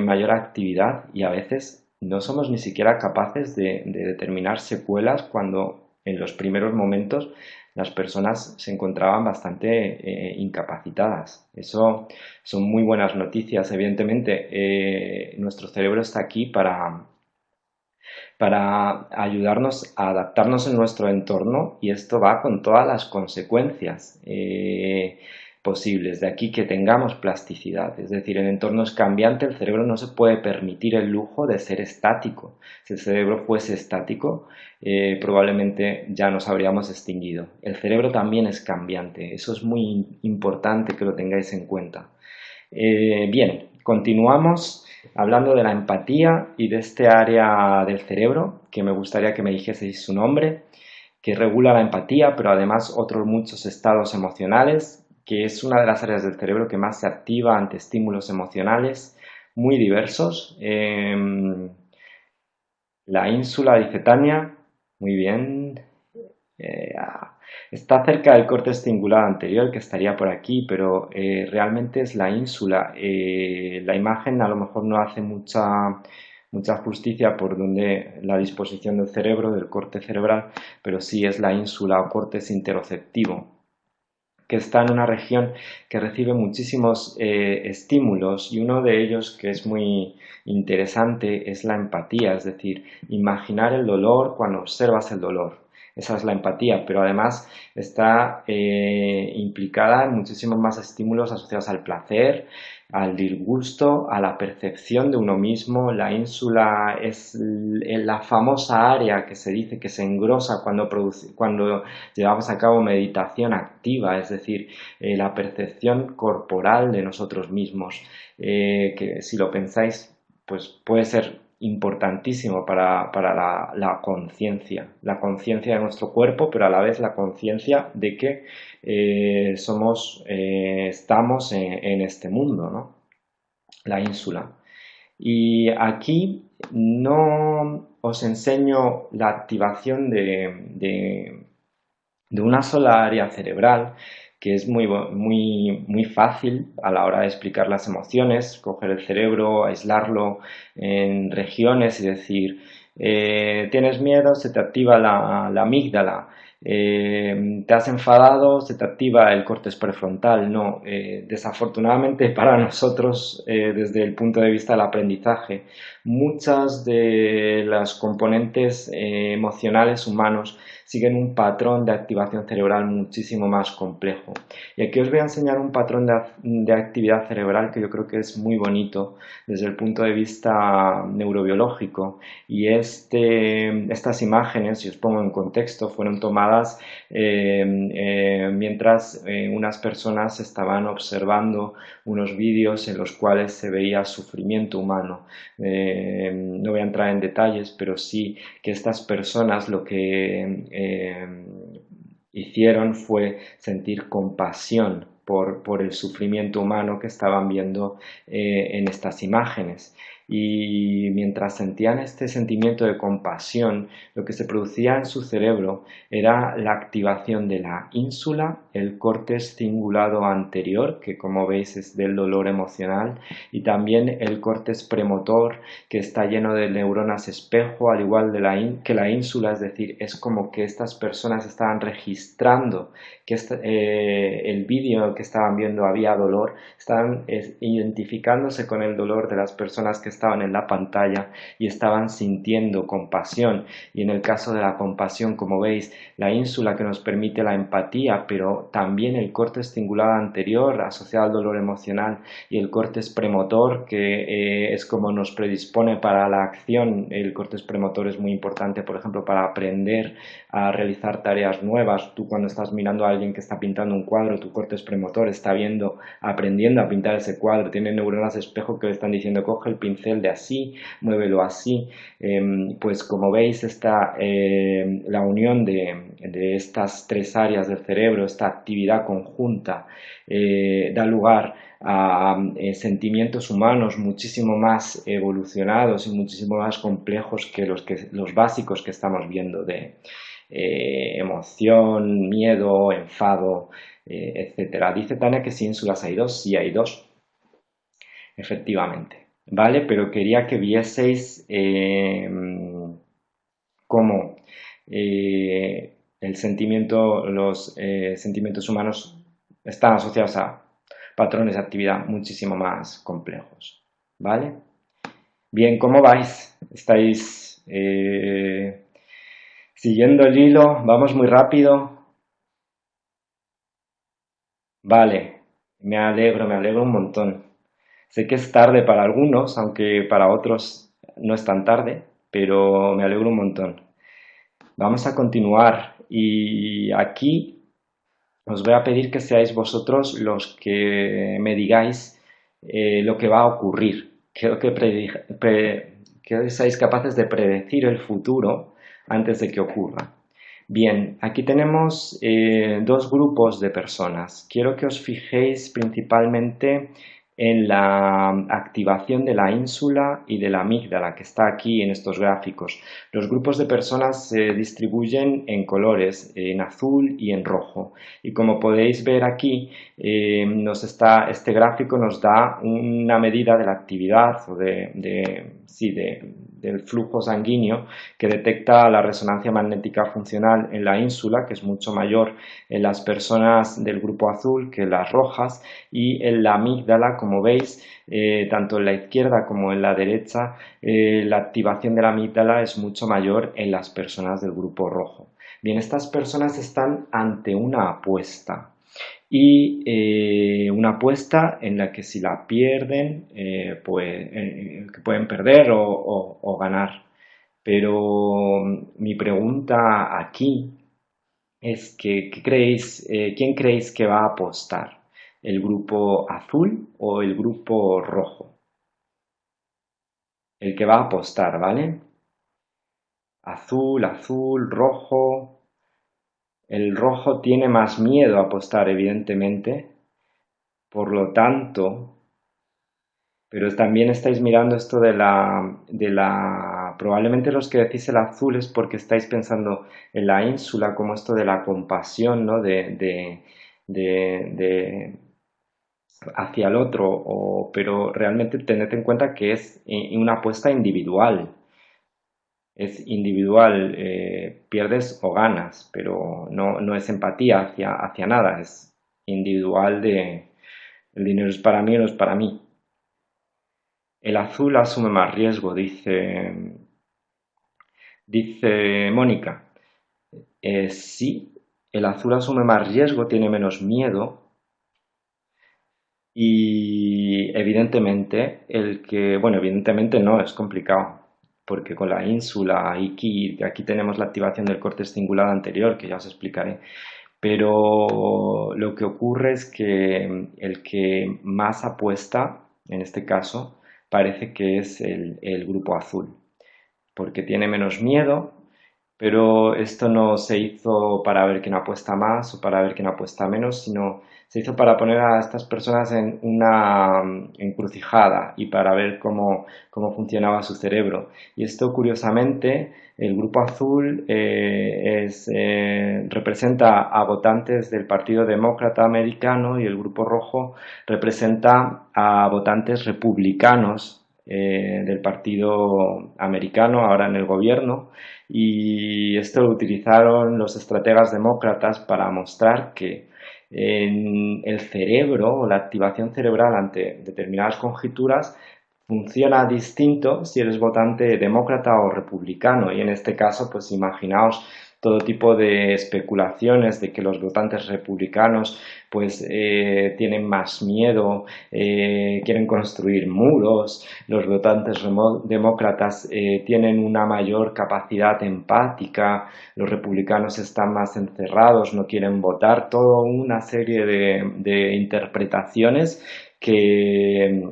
mayor actividad, y a veces no somos ni siquiera capaces de determinar secuelas cuando en los primeros momentos las personas se encontraban bastante incapacitadas. Eso son muy buenas noticias. Evidentemente, nuestro cerebro está aquí para ayudarnos a adaptarnos en nuestro entorno, y esto va con todas las consecuencias posibles. De aquí que tengamos plasticidad, es decir, en entornos cambiantes el cerebro no se puede permitir el lujo de ser estático. Si el cerebro fuese estático, probablemente ya nos habríamos extinguido. El cerebro también es cambiante, eso es muy importante que lo tengáis en cuenta. Bien, continuamos hablando de la empatía y de este área del cerebro, que me gustaría que me dijeseis su nombre, que regula la empatía, pero además otros muchos estados emocionales, que es una de las áreas del cerebro que más se activa ante estímulos emocionales muy diversos. La ínsula, dice Tania, muy bien. Eh, Está cerca del corte cingulado anterior, que estaría por aquí, pero realmente es la ínsula. La imagen a lo mejor no hace mucha justicia por donde la disposición del cerebro, del corte cerebral, pero sí es la ínsula o corte interoceptivo, que está en una región que recibe muchísimos estímulos, y uno de ellos que es muy interesante es la empatía, es decir, imaginar el dolor cuando observas el dolor. Esa es la empatía, pero además está implicada en muchísimos más estímulos asociados al placer, al disgusto, a la percepción de uno mismo. La ínsula es la famosa área que se dice que se engrosa cuando llevamos a cabo meditación activa, es decir, la percepción corporal de nosotros mismos, que si lo pensáis, pues puede ser importantísimo para la conciencia de nuestro cuerpo, pero a la vez la conciencia de que estamos en este mundo, ¿no? La ínsula. Y aquí no os enseño la activación de una sola área cerebral, que es muy fácil a la hora de explicar las emociones, coger el cerebro, aislarlo en regiones y decir, tienes miedo, se te activa la amígdala, te has enfadado, se te activa el córtex prefrontal. No, desafortunadamente para nosotros, desde el punto de vista del aprendizaje, muchas de las componentes emocionales humanos siguen un patrón de activación cerebral muchísimo más complejo. Y aquí os voy a enseñar un patrón de actividad cerebral que yo creo que es muy bonito desde el punto de vista neurobiológico, y estas imágenes, si os pongo en contexto, fueron tomadas mientras unas personas estaban observando unos vídeos en los cuales se veía sufrimiento humano. No voy a entrar en detalles, pero sí que estas personas lo que hicieron fue sentir compasión por el sufrimiento humano que estaban viendo en estas imágenes. Y mientras sentían este sentimiento de compasión, lo que se producía en su cerebro era la activación de la ínsula, el córtex cingulado anterior, que como veis es del dolor emocional, y también el córtex premotor, que está lleno de neuronas espejo, al igual que la ínsula, es decir, es como que estas personas estaban registrando que el vídeo que estaban viendo había dolor, estaban identificándose con el dolor de las personas que estaban en la pantalla y estaban sintiendo compasión. Y en el caso de la compasión, como veis, la ínsula que nos permite la empatía, pero también el córtex cingulado anterior asociado al dolor emocional, y el córtex premotor, que es como nos predispone para la acción. El córtex premotor es muy importante, por ejemplo, para aprender a realizar tareas nuevas. Tú, cuando estás mirando a alguien que está pintando un cuadro, tu córtex premotor está aprendiendo a pintar ese cuadro, tiene neuronas espejo que le están diciendo, coge el pincel de así, muévelo así. Pues como veis, la unión de estas tres áreas del cerebro, esta actividad conjunta, da lugar a sentimientos humanos muchísimo más evolucionados y muchísimo más complejos que los básicos que estamos viendo de emoción, miedo, enfado, etcétera. Dice Tania que si ínsulas hay dos, sí hay dos, efectivamente, ¿vale? Pero quería que vieseis cómo los sentimientos humanos están asociados a patrones de actividad muchísimo más complejos, ¿vale? Bien, ¿cómo vais? ¿Estáis Siguiendo el hilo, vamos muy rápido. Vale, me alegro un montón. Sé que es tarde para algunos, aunque para otros no es tan tarde, pero me alegro un montón. Vamos a continuar y aquí os voy a pedir que seáis vosotros los que me digáis lo que va a ocurrir. Quiero que seáis capaces de predecir el futuro antes de que ocurra. Bien, aquí tenemos dos grupos de personas. Quiero que os fijéis principalmente en la activación de la ínsula y de la amígdala que está aquí en estos gráficos. Los grupos de personas se distribuyen en colores, en azul y en rojo. Y como podéis ver aquí, este gráfico nos da una medida de la actividad o del flujo sanguíneo que detecta la resonancia magnética funcional en la ínsula, que es mucho mayor en las personas del grupo azul que en las rojas, y en la amígdala, como veis, tanto en la izquierda como en la derecha, la activación de la amígdala es mucho mayor en las personas del grupo rojo. Bien, estas personas están ante una apuesta y una apuesta en la que si la pierden, que pueden perder o ganar. Pero mi pregunta aquí es que, ¿quién creéis que va a apostar? ¿El grupo azul o el grupo rojo? El que va a apostar, ¿vale? Azul, azul, rojo. El rojo tiene más miedo a apostar, evidentemente. Por lo tanto, pero también estáis mirando esto probablemente los que decís el azul es porque estáis pensando en la ínsula como esto de la compasión, ¿no? De hacia el otro, pero realmente tened en cuenta que es una apuesta individual. Es individual, pierdes o ganas, pero no es empatía hacia nada, es individual el dinero es para mí o no es para mí. El azul asume más riesgo, dice Mónica. Sí, el azul asume más riesgo, tiene menos miedo y evidentemente no, es complicado, porque con la ínsula aquí tenemos la activación del córtex cingulado anterior, que ya os explicaré, pero lo que ocurre es que el que más apuesta, en este caso, parece que es el grupo azul, porque tiene menos miedo, pero esto no se hizo para ver quién apuesta más o para ver quién apuesta menos, sino se hizo para poner a estas personas en una encrucijada y para ver cómo funcionaba su cerebro. Y esto, curiosamente, el grupo azul representa a votantes del Partido Demócrata Americano y el grupo rojo representa a votantes republicanos del Partido Americano, ahora en el gobierno, y esto lo utilizaron los estrategas demócratas para mostrar que en el cerebro o la activación cerebral ante determinadas conjeturas funciona distinto si eres votante demócrata o republicano, y en este caso pues imaginaos todo tipo de especulaciones de que los votantes republicanos pues tienen más miedo, quieren construir muros, los votantes demócratas tienen una mayor capacidad empática, los republicanos están más encerrados, no quieren votar, toda una serie de interpretaciones que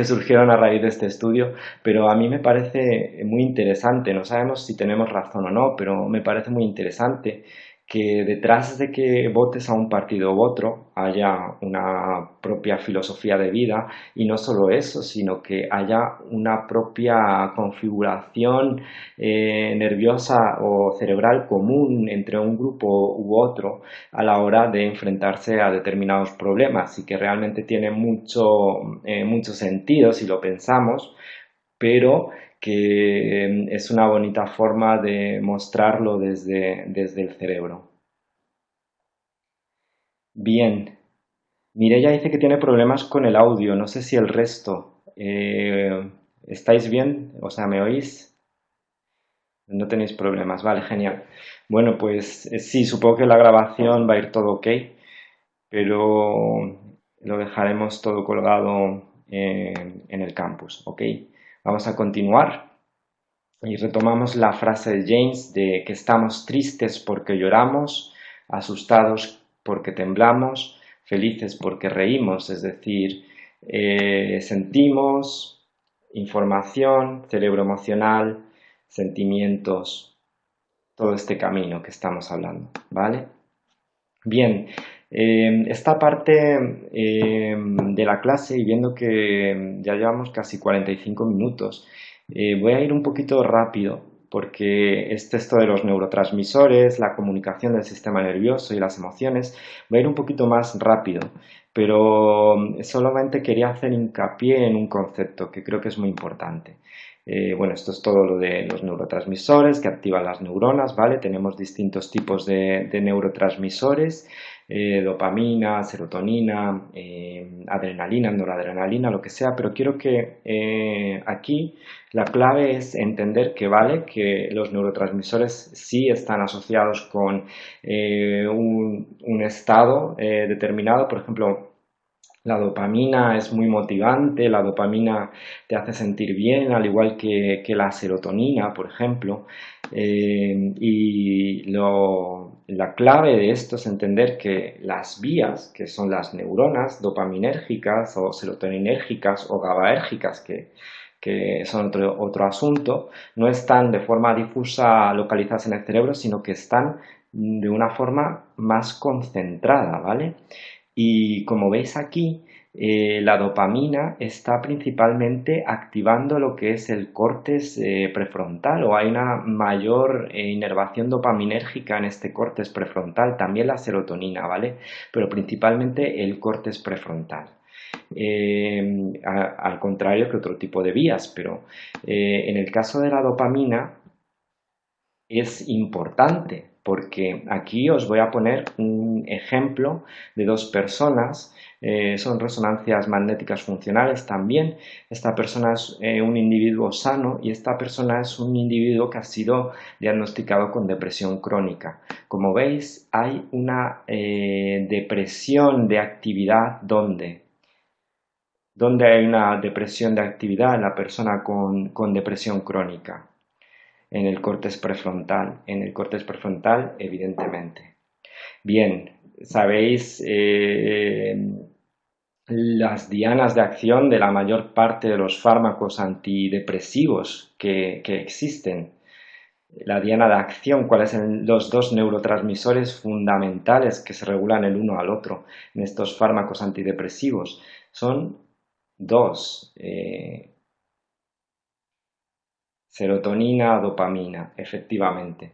surgieron a raíz de este estudio, pero a mí me parece muy interesante, no sabemos si tenemos razón o no, pero me parece muy interesante que detrás de que votes a un partido u otro haya una propia filosofía de vida y no solo eso, sino que haya una propia configuración nerviosa o cerebral común entre un grupo u otro a la hora de enfrentarse a determinados problemas y que realmente tiene mucho sentido si lo pensamos, pero que es una bonita forma de mostrarlo desde el cerebro. Bien, Mireia dice que tiene problemas con el audio, no sé si el resto. ¿Estáis bien? O sea, ¿me oís? No tenéis problemas, vale, genial. Bueno, pues sí, supongo que la grabación va a ir todo ok, pero lo dejaremos todo colgado en el campus, ¿ok? Vamos a continuar y retomamos la frase de James de que estamos tristes porque lloramos, asustados porque temblamos, felices porque reímos, es decir, sentimos información, cerebro emocional, sentimientos, todo este camino que estamos hablando, ¿vale? Bien, esta parte de la clase, y viendo que ya llevamos casi 45 minutos, voy a ir un poquito rápido porque es esto de los neurotransmisores, la comunicación del sistema nervioso y las emociones, voy a ir un poquito más rápido, pero solamente quería hacer hincapié en un concepto que creo que es muy importante. Bueno, esto es todo lo de los neurotransmisores que activan las neuronas, ¿vale? Tenemos distintos tipos de neurotransmisores, dopamina, serotonina, adrenalina, noradrenalina, lo que sea, pero quiero que aquí la clave es entender que, ¿vale? Que los neurotransmisores sí están asociados con un estado determinado, por ejemplo, la dopamina es muy motivante, la dopamina te hace sentir bien, al igual que la serotonina, por ejemplo. La clave de esto es entender que las vías, que son las neuronas dopaminérgicas o serotoninérgicas o GABAérgicas, que son otro asunto, no están de forma difusa localizadas en el cerebro, sino que están de una forma más concentrada, ¿vale? Y como veis aquí, la dopamina está principalmente activando lo que es el córtex prefrontal, o hay una mayor inervación dopaminérgica en este córtex prefrontal, también la serotonina, ¿vale? Pero principalmente el córtex prefrontal. Al contrario que otro tipo de vías, pero en el caso de la dopamina es importante porque aquí os voy a poner un ejemplo de dos personas, son resonancias magnéticas funcionales también. Esta persona es un individuo sano y esta persona es un individuo que ha sido diagnosticado con depresión crónica. Como veis, hay una depresión de actividad donde hay una depresión de actividad en la persona con depresión crónica. En el córtex prefrontal, evidentemente. Bien, sabéis las dianas de acción de la mayor parte de los fármacos antidepresivos que existen. La diana de acción, cuáles son los dos neurotransmisores fundamentales que se regulan el uno al otro en estos fármacos antidepresivos. Son dos, serotonina, dopamina, efectivamente.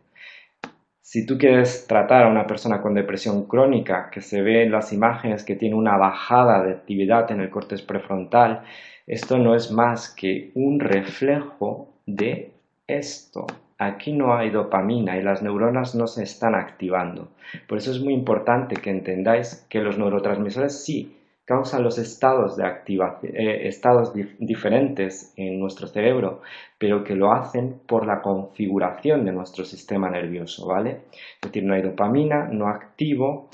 Si tú quieres tratar a una persona con depresión crónica, que se ve en las imágenes que tiene una bajada de actividad en el córtex prefrontal, esto no es más que un reflejo de esto. Aquí no hay dopamina y las neuronas no se están activando. Por eso es muy importante que entendáis que los neurotransmisores sí causan los estados de activación, estados diferentes en nuestro cerebro, pero que lo hacen por la configuración de nuestro sistema nervioso, ¿vale? Es decir, no hay dopamina, no activo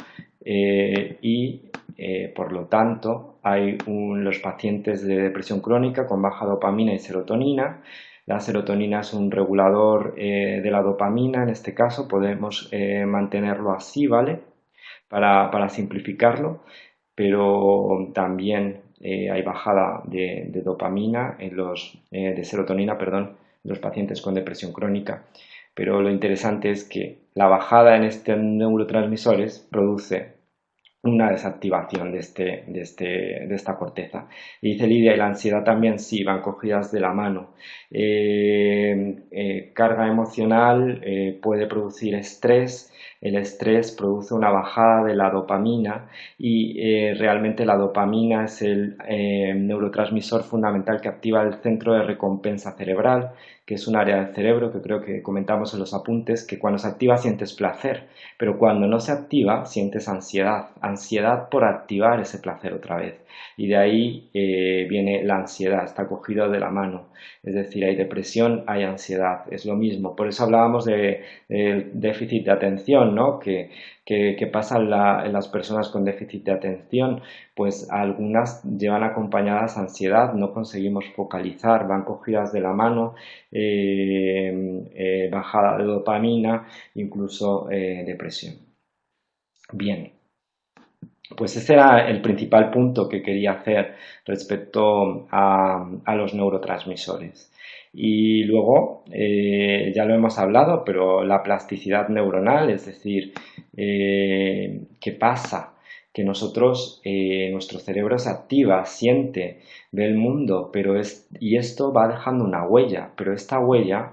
por lo tanto hay los pacientes de depresión crónica con baja dopamina y serotonina. La serotonina es un regulador de la dopamina, en este caso podemos mantenerlo así, ¿vale? Para simplificarlo, pero también hay bajada de dopamina de serotonina, perdón, en los pacientes con depresión crónica. Pero lo interesante es que la bajada en estos neurotransmisores produce una desactivación de esta corteza. Y dice Lidia, y la ansiedad también sí, van cogidas de la mano. Carga emocional puede producir estrés. El estrés produce una bajada de la dopamina y realmente la dopamina es el neurotransmisor fundamental que activa el centro de recompensa cerebral, que es un área del cerebro que creo que comentamos en los apuntes, que cuando se activa sientes placer, pero cuando no se activa sientes ansiedad, ansiedad por activar ese placer otra vez. Y de ahí viene la ansiedad, está cogido de la mano. Es decir, hay depresión, hay ansiedad, es lo mismo. Por eso hablábamos del déficit de atención, ¿no? Que pasa en las personas con déficit de atención, pues algunas llevan acompañadas ansiedad, no conseguimos focalizar, van cogidas de la mano, bajada de dopamina, incluso depresión. Bien, pues ese era el principal punto que quería hacer respecto a los neurotransmisores. Y luego, ya lo hemos hablado, pero la plasticidad neuronal, es decir, ¿qué pasa? Que nosotros, nuestro cerebro se activa, siente, ve el mundo, y esto va dejando una huella, pero esta huella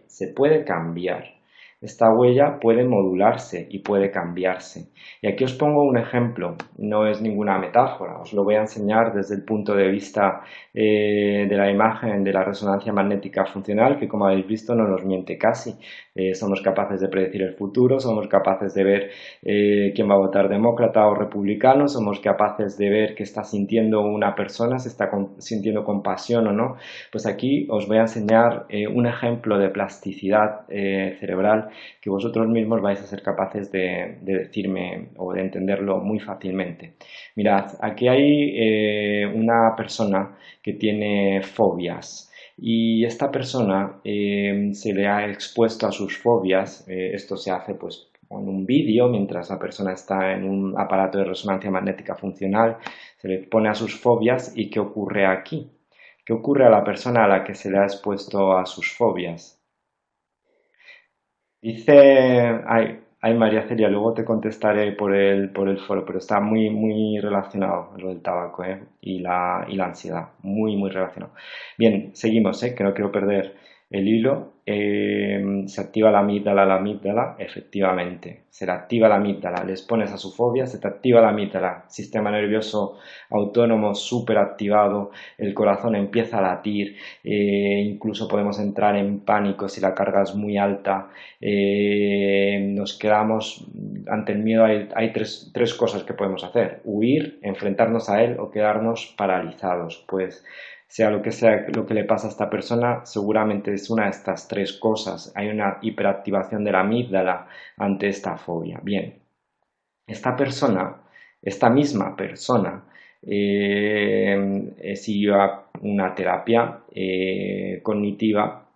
se puede cambiar. Esta huella puede modularse y puede cambiarse. Y aquí os pongo un ejemplo, no es ninguna metáfora, os lo voy a enseñar desde el punto de vista de la imagen de la resonancia magnética funcional, que como habéis visto no nos miente casi. Somos capaces de predecir el futuro, somos capaces de ver quién va a votar demócrata o republicano, somos capaces de ver qué está sintiendo una persona, si está sintiendo compasión o no. Pues aquí os voy a enseñar un ejemplo de plasticidad cerebral que vosotros mismos vais a ser capaces de decirme o de entenderlo muy fácilmente. Mirad, aquí hay una persona que tiene fobias. Y esta persona se le ha expuesto a sus fobias, esto se hace pues en un vídeo mientras la persona está en un aparato de resonancia magnética funcional, se le pone a sus fobias y ¿qué ocurre aquí? ¿Qué ocurre a la persona a la que se le ha expuesto a sus fobias? Dice, ay María Celia, luego te contestaré por el foro, pero está muy relacionado lo del tabaco, y la ansiedad, muy relacionado. Bien, seguimos, que no quiero perder el hilo. Se activa la amígdala, efectivamente, se le activa la amígdala, les pones a su fobia, se te activa la amígdala, sistema nervioso autónomo súper activado, el corazón empieza a latir, incluso podemos entrar en pánico si la carga es muy alta. Nos quedamos ante el miedo. Hay tres cosas que podemos hacer: huir, enfrentarnos a él o quedarnos paralizados. Pues sea lo que le pasa a esta persona, seguramente es una de estas tres cosas. Hay una hiperactivación de la amígdala ante esta fobia. Bien, esta misma persona siguió una terapia cognitiva,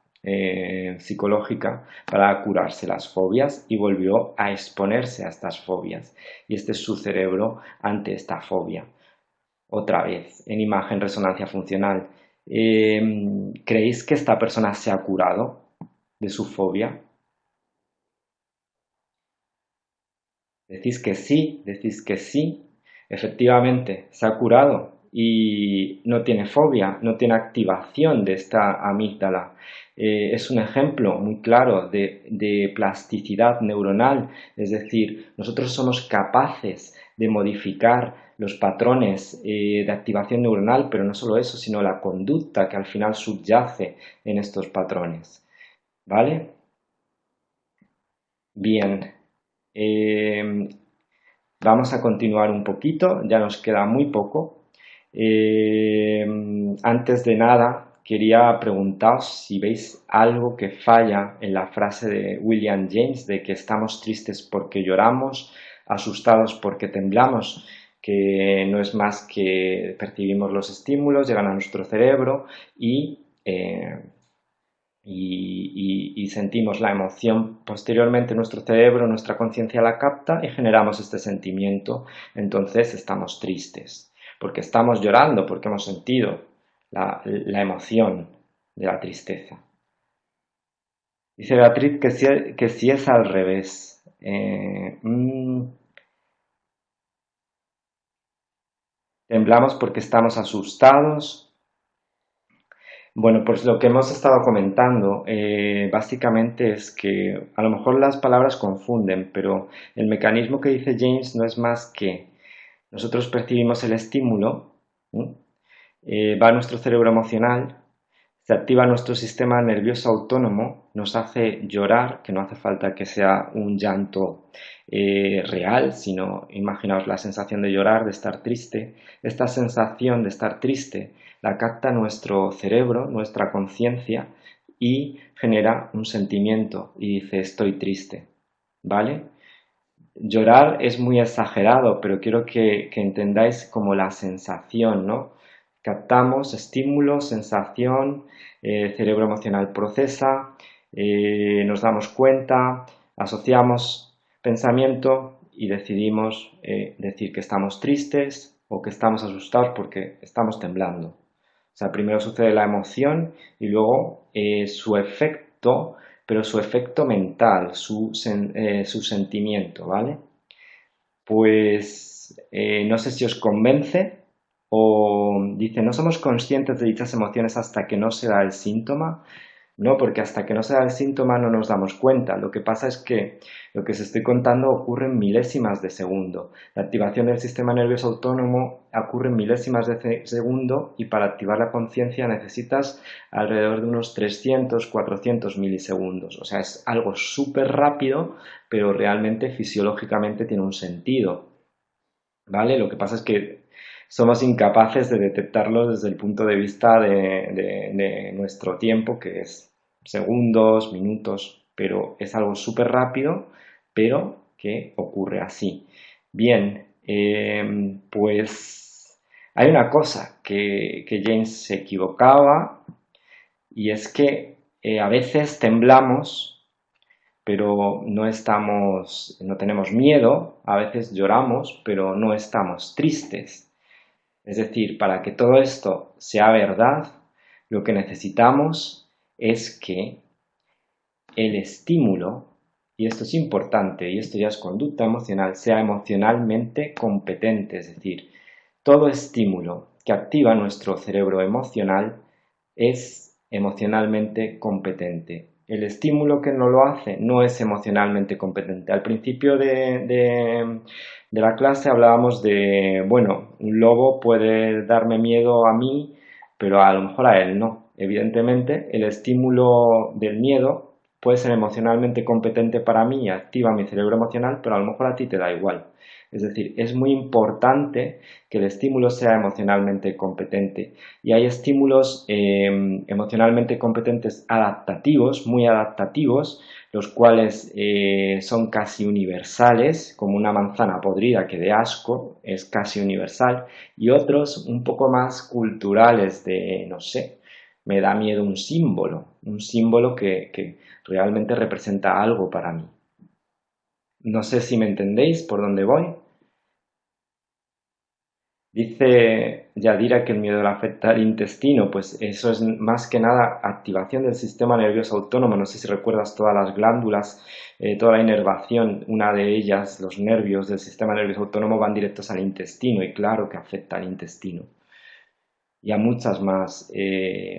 psicológica, para curarse las fobias y volvió a exponerse a estas fobias. Y este es su cerebro ante esta fobia. Otra vez, en imagen resonancia funcional. ¿Creéis que esta persona se ha curado de su fobia? Decís que sí, efectivamente, se ha curado y no tiene fobia, no tiene activación de esta amígdala. Es un ejemplo muy claro de plasticidad neuronal, es decir, nosotros somos capaces de modificar los patrones de activación neuronal, pero no solo eso, sino la conducta que al final subyace en estos patrones. ¿Vale? Bien. Vamos a continuar un poquito, ya nos queda muy poco. Antes de nada, quería preguntaros si veis algo que falla en la frase de William James de que estamos tristes porque lloramos, asustados porque temblamos, que no es más que percibimos los estímulos, llegan a nuestro cerebro y sentimos la emoción. Posteriormente nuestro cerebro, nuestra conciencia la capta y generamos este sentimiento. Entonces estamos tristes, porque estamos llorando, porque hemos sentido la emoción de la tristeza. Dice Beatriz que si es al revés. Temblamos porque estamos asustados. Bueno, pues lo que hemos estado comentando básicamente es que a lo mejor las palabras confunden, pero el mecanismo que dice James no es más que nosotros percibimos el estímulo, va a nuestro cerebro emocional, Se activa nuestro sistema nervioso autónomo, nos hace llorar, que no hace falta que sea un llanto real, sino imaginaos la sensación de llorar, de estar triste. Esta sensación de estar triste la capta nuestro cerebro, nuestra conciencia, y genera un sentimiento y dice estoy triste, ¿vale? Llorar es muy exagerado, pero quiero que entendáis como la sensación, ¿no? Captamos estímulo, sensación, el cerebro emocional procesa, nos damos cuenta, asociamos pensamiento y decidimos decir que estamos tristes o que estamos asustados porque estamos temblando. O sea, primero sucede la emoción y luego su efecto, pero su efecto mental, su sentimiento, ¿vale? Pues no sé si os convence o dice, no somos conscientes de dichas emociones hasta que no se da el síntoma. No, porque hasta que no se da el síntoma no nos damos cuenta. Lo que pasa es que lo que os estoy contando ocurre en milésimas de segundo. La activación del sistema nervioso autónomo ocurre en milésimas de segundo y para activar la conciencia necesitas alrededor de unos 300-400 milisegundos. O sea, es algo súper rápido, pero realmente fisiológicamente tiene un sentido. ¿Vale? Lo que pasa es que somos incapaces de detectarlo desde el punto de vista de nuestro tiempo, que es segundos, minutos, pero es algo súper rápido, pero que ocurre así. Bien, pues hay una cosa que James se equivocaba y es que a veces temblamos pero no tenemos miedo, a veces lloramos, pero no estamos tristes. Es decir, para que todo esto sea verdad, lo que necesitamos es que el estímulo, y esto es importante, y esto ya es conducta emocional, sea emocionalmente competente, es decir, todo estímulo que activa nuestro cerebro emocional es emocionalmente competente. El estímulo que no lo hace no es emocionalmente competente. Al principio de la clase hablábamos de, bueno, un lobo puede darme miedo a mí, pero a lo mejor a él no. Evidentemente, el estímulo del miedo puede ser emocionalmente competente para mí y activa mi cerebro emocional, pero a lo mejor a ti te da igual. Es decir, es muy importante que el estímulo sea emocionalmente competente. Y hay estímulos emocionalmente competentes adaptativos, muy adaptativos, los cuales son casi universales, como una manzana podrida que de asco es casi universal, y otros un poco más culturales de, no sé, me da miedo un símbolo que realmente representa algo para mí. No sé si me entendéis por dónde voy. Dice Yadira que el miedo le afecta al intestino, pues eso es más que nada activación del sistema nervioso autónomo. No sé si recuerdas todas las glándulas, toda la inervación, una de ellas, los nervios del sistema nervioso autónomo van directos al intestino y claro que afecta al intestino y a muchas más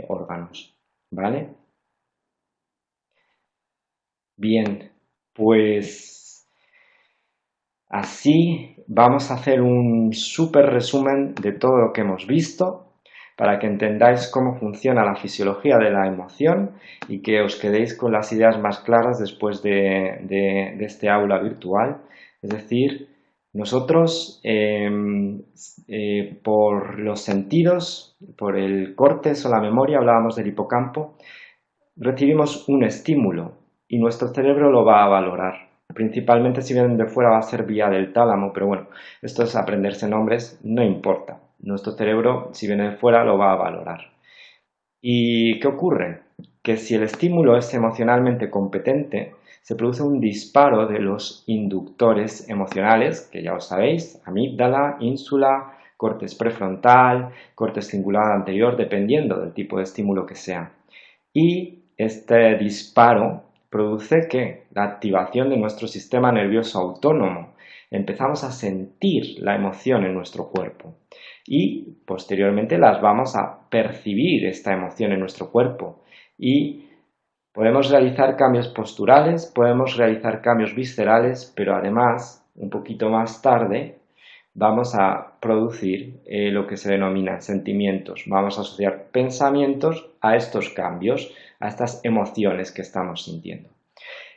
órganos, ¿vale? Bien, pues así vamos a hacer un súper resumen de todo lo que hemos visto para que entendáis cómo funciona la fisiología de la emoción y que os quedéis con las ideas más claras después de este aula virtual. Es decir, nosotros por los sentidos, por el córtex o la memoria, hablábamos del hipocampo, recibimos un estímulo y nuestro cerebro lo va a valorar. Principalmente si vienen de fuera va a ser vía del tálamo, pero bueno, esto es aprenderse nombres, no importa. Nuestro cerebro, si viene de fuera, lo va a valorar. ¿Y qué ocurre? Que si el estímulo es emocionalmente competente, se produce un disparo de los inductores emocionales, que ya os sabéis, amígdala, ínsula, córtex prefrontal, córtex cingulado anterior, dependiendo del tipo de estímulo que sea. Y este disparo produce que la activación de nuestro sistema nervioso autónomo. Empezamos a sentir la emoción en nuestro cuerpo y posteriormente las vamos a percibir esta emoción en nuestro cuerpo y podemos realizar cambios posturales, podemos realizar cambios viscerales, pero además, un poquito más tarde, vamos a producir lo que se denominan sentimientos. Vamos a asociar pensamientos a estos cambios, a estas emociones que estamos sintiendo.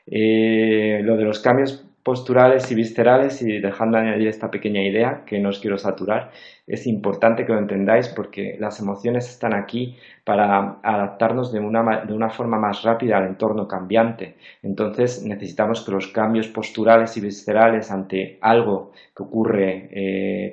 Lo de los cambios posturales y viscerales, y dejando añadir esta pequeña idea que no os quiero saturar, es importante que lo entendáis porque las emociones están aquí para adaptarnos de una forma más rápida al entorno cambiante. Entonces necesitamos que los cambios posturales y viscerales ante algo que ocurre,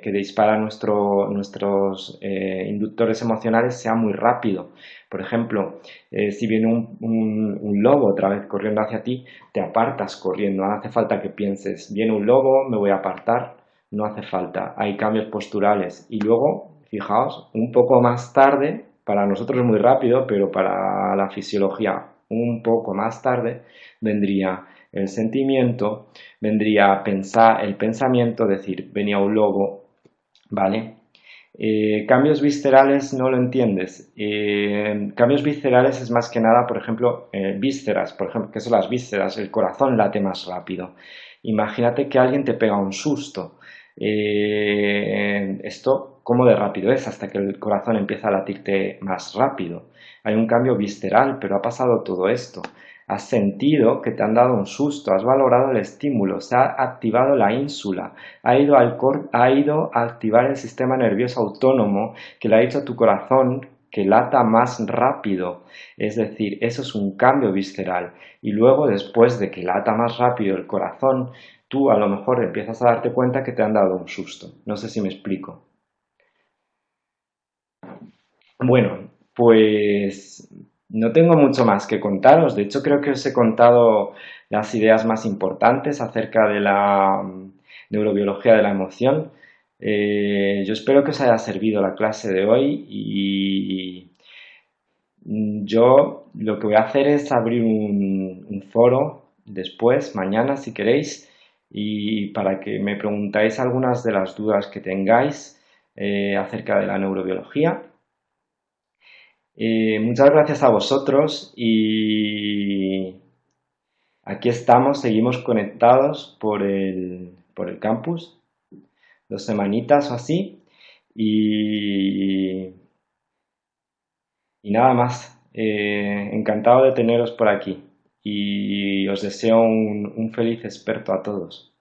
que dispara nuestros inductores emocionales, sea muy rápido. Por ejemplo, si viene un lobo otra vez corriendo hacia ti, te apartas corriendo, no hace falta que pienses, viene un lobo, me voy a apartar, no hace falta, hay cambios posturales. Y luego, fijaos, un poco más tarde, para nosotros muy rápido, pero para la fisiología un poco más tarde, vendría el sentimiento, vendría el pensamiento, decir, venía un lobo, ¿vale? Cambios viscerales no lo entiendes. Cambios viscerales es más que nada, por ejemplo, vísceras, por ejemplo, ¿qué son las vísceras? El corazón late más rápido. Imagínate que alguien te pega un susto. Esto, ¿cómo de rápido es? Hasta que el corazón empieza a latirte más rápido. Hay un cambio visceral, pero ha pasado todo esto. Has sentido que te han dado un susto, has valorado el estímulo, se ha activado la ínsula, ha ido a activar el sistema nervioso autónomo que le ha dicho a tu corazón que lata más rápido. Es decir, eso es un cambio visceral. Y luego, después de que lata más rápido el corazón, tú a lo mejor empiezas a darte cuenta que te han dado un susto. No sé si me explico. Bueno, pues no tengo mucho más que contaros. De hecho, creo que os he contado las ideas más importantes acerca de la neurobiología de la emoción. Yo espero que os haya servido la clase de hoy y yo lo que voy a hacer es abrir un foro después, mañana si queréis, y para que me preguntáis algunas de las dudas que tengáis acerca de la neurobiología. Muchas gracias a vosotros y aquí estamos, seguimos conectados por el campus, 2 semanitas o así, y, y nada más. Encantado de teneros por aquí y os deseo un feliz experto a todos.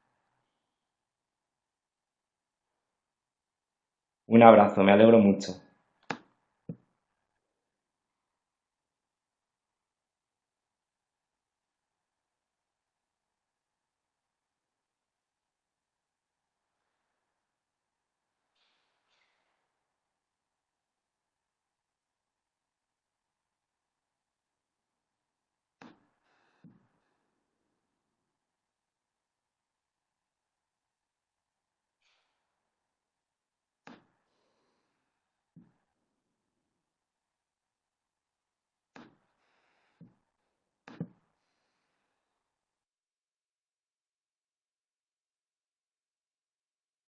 Un abrazo, me alegro mucho.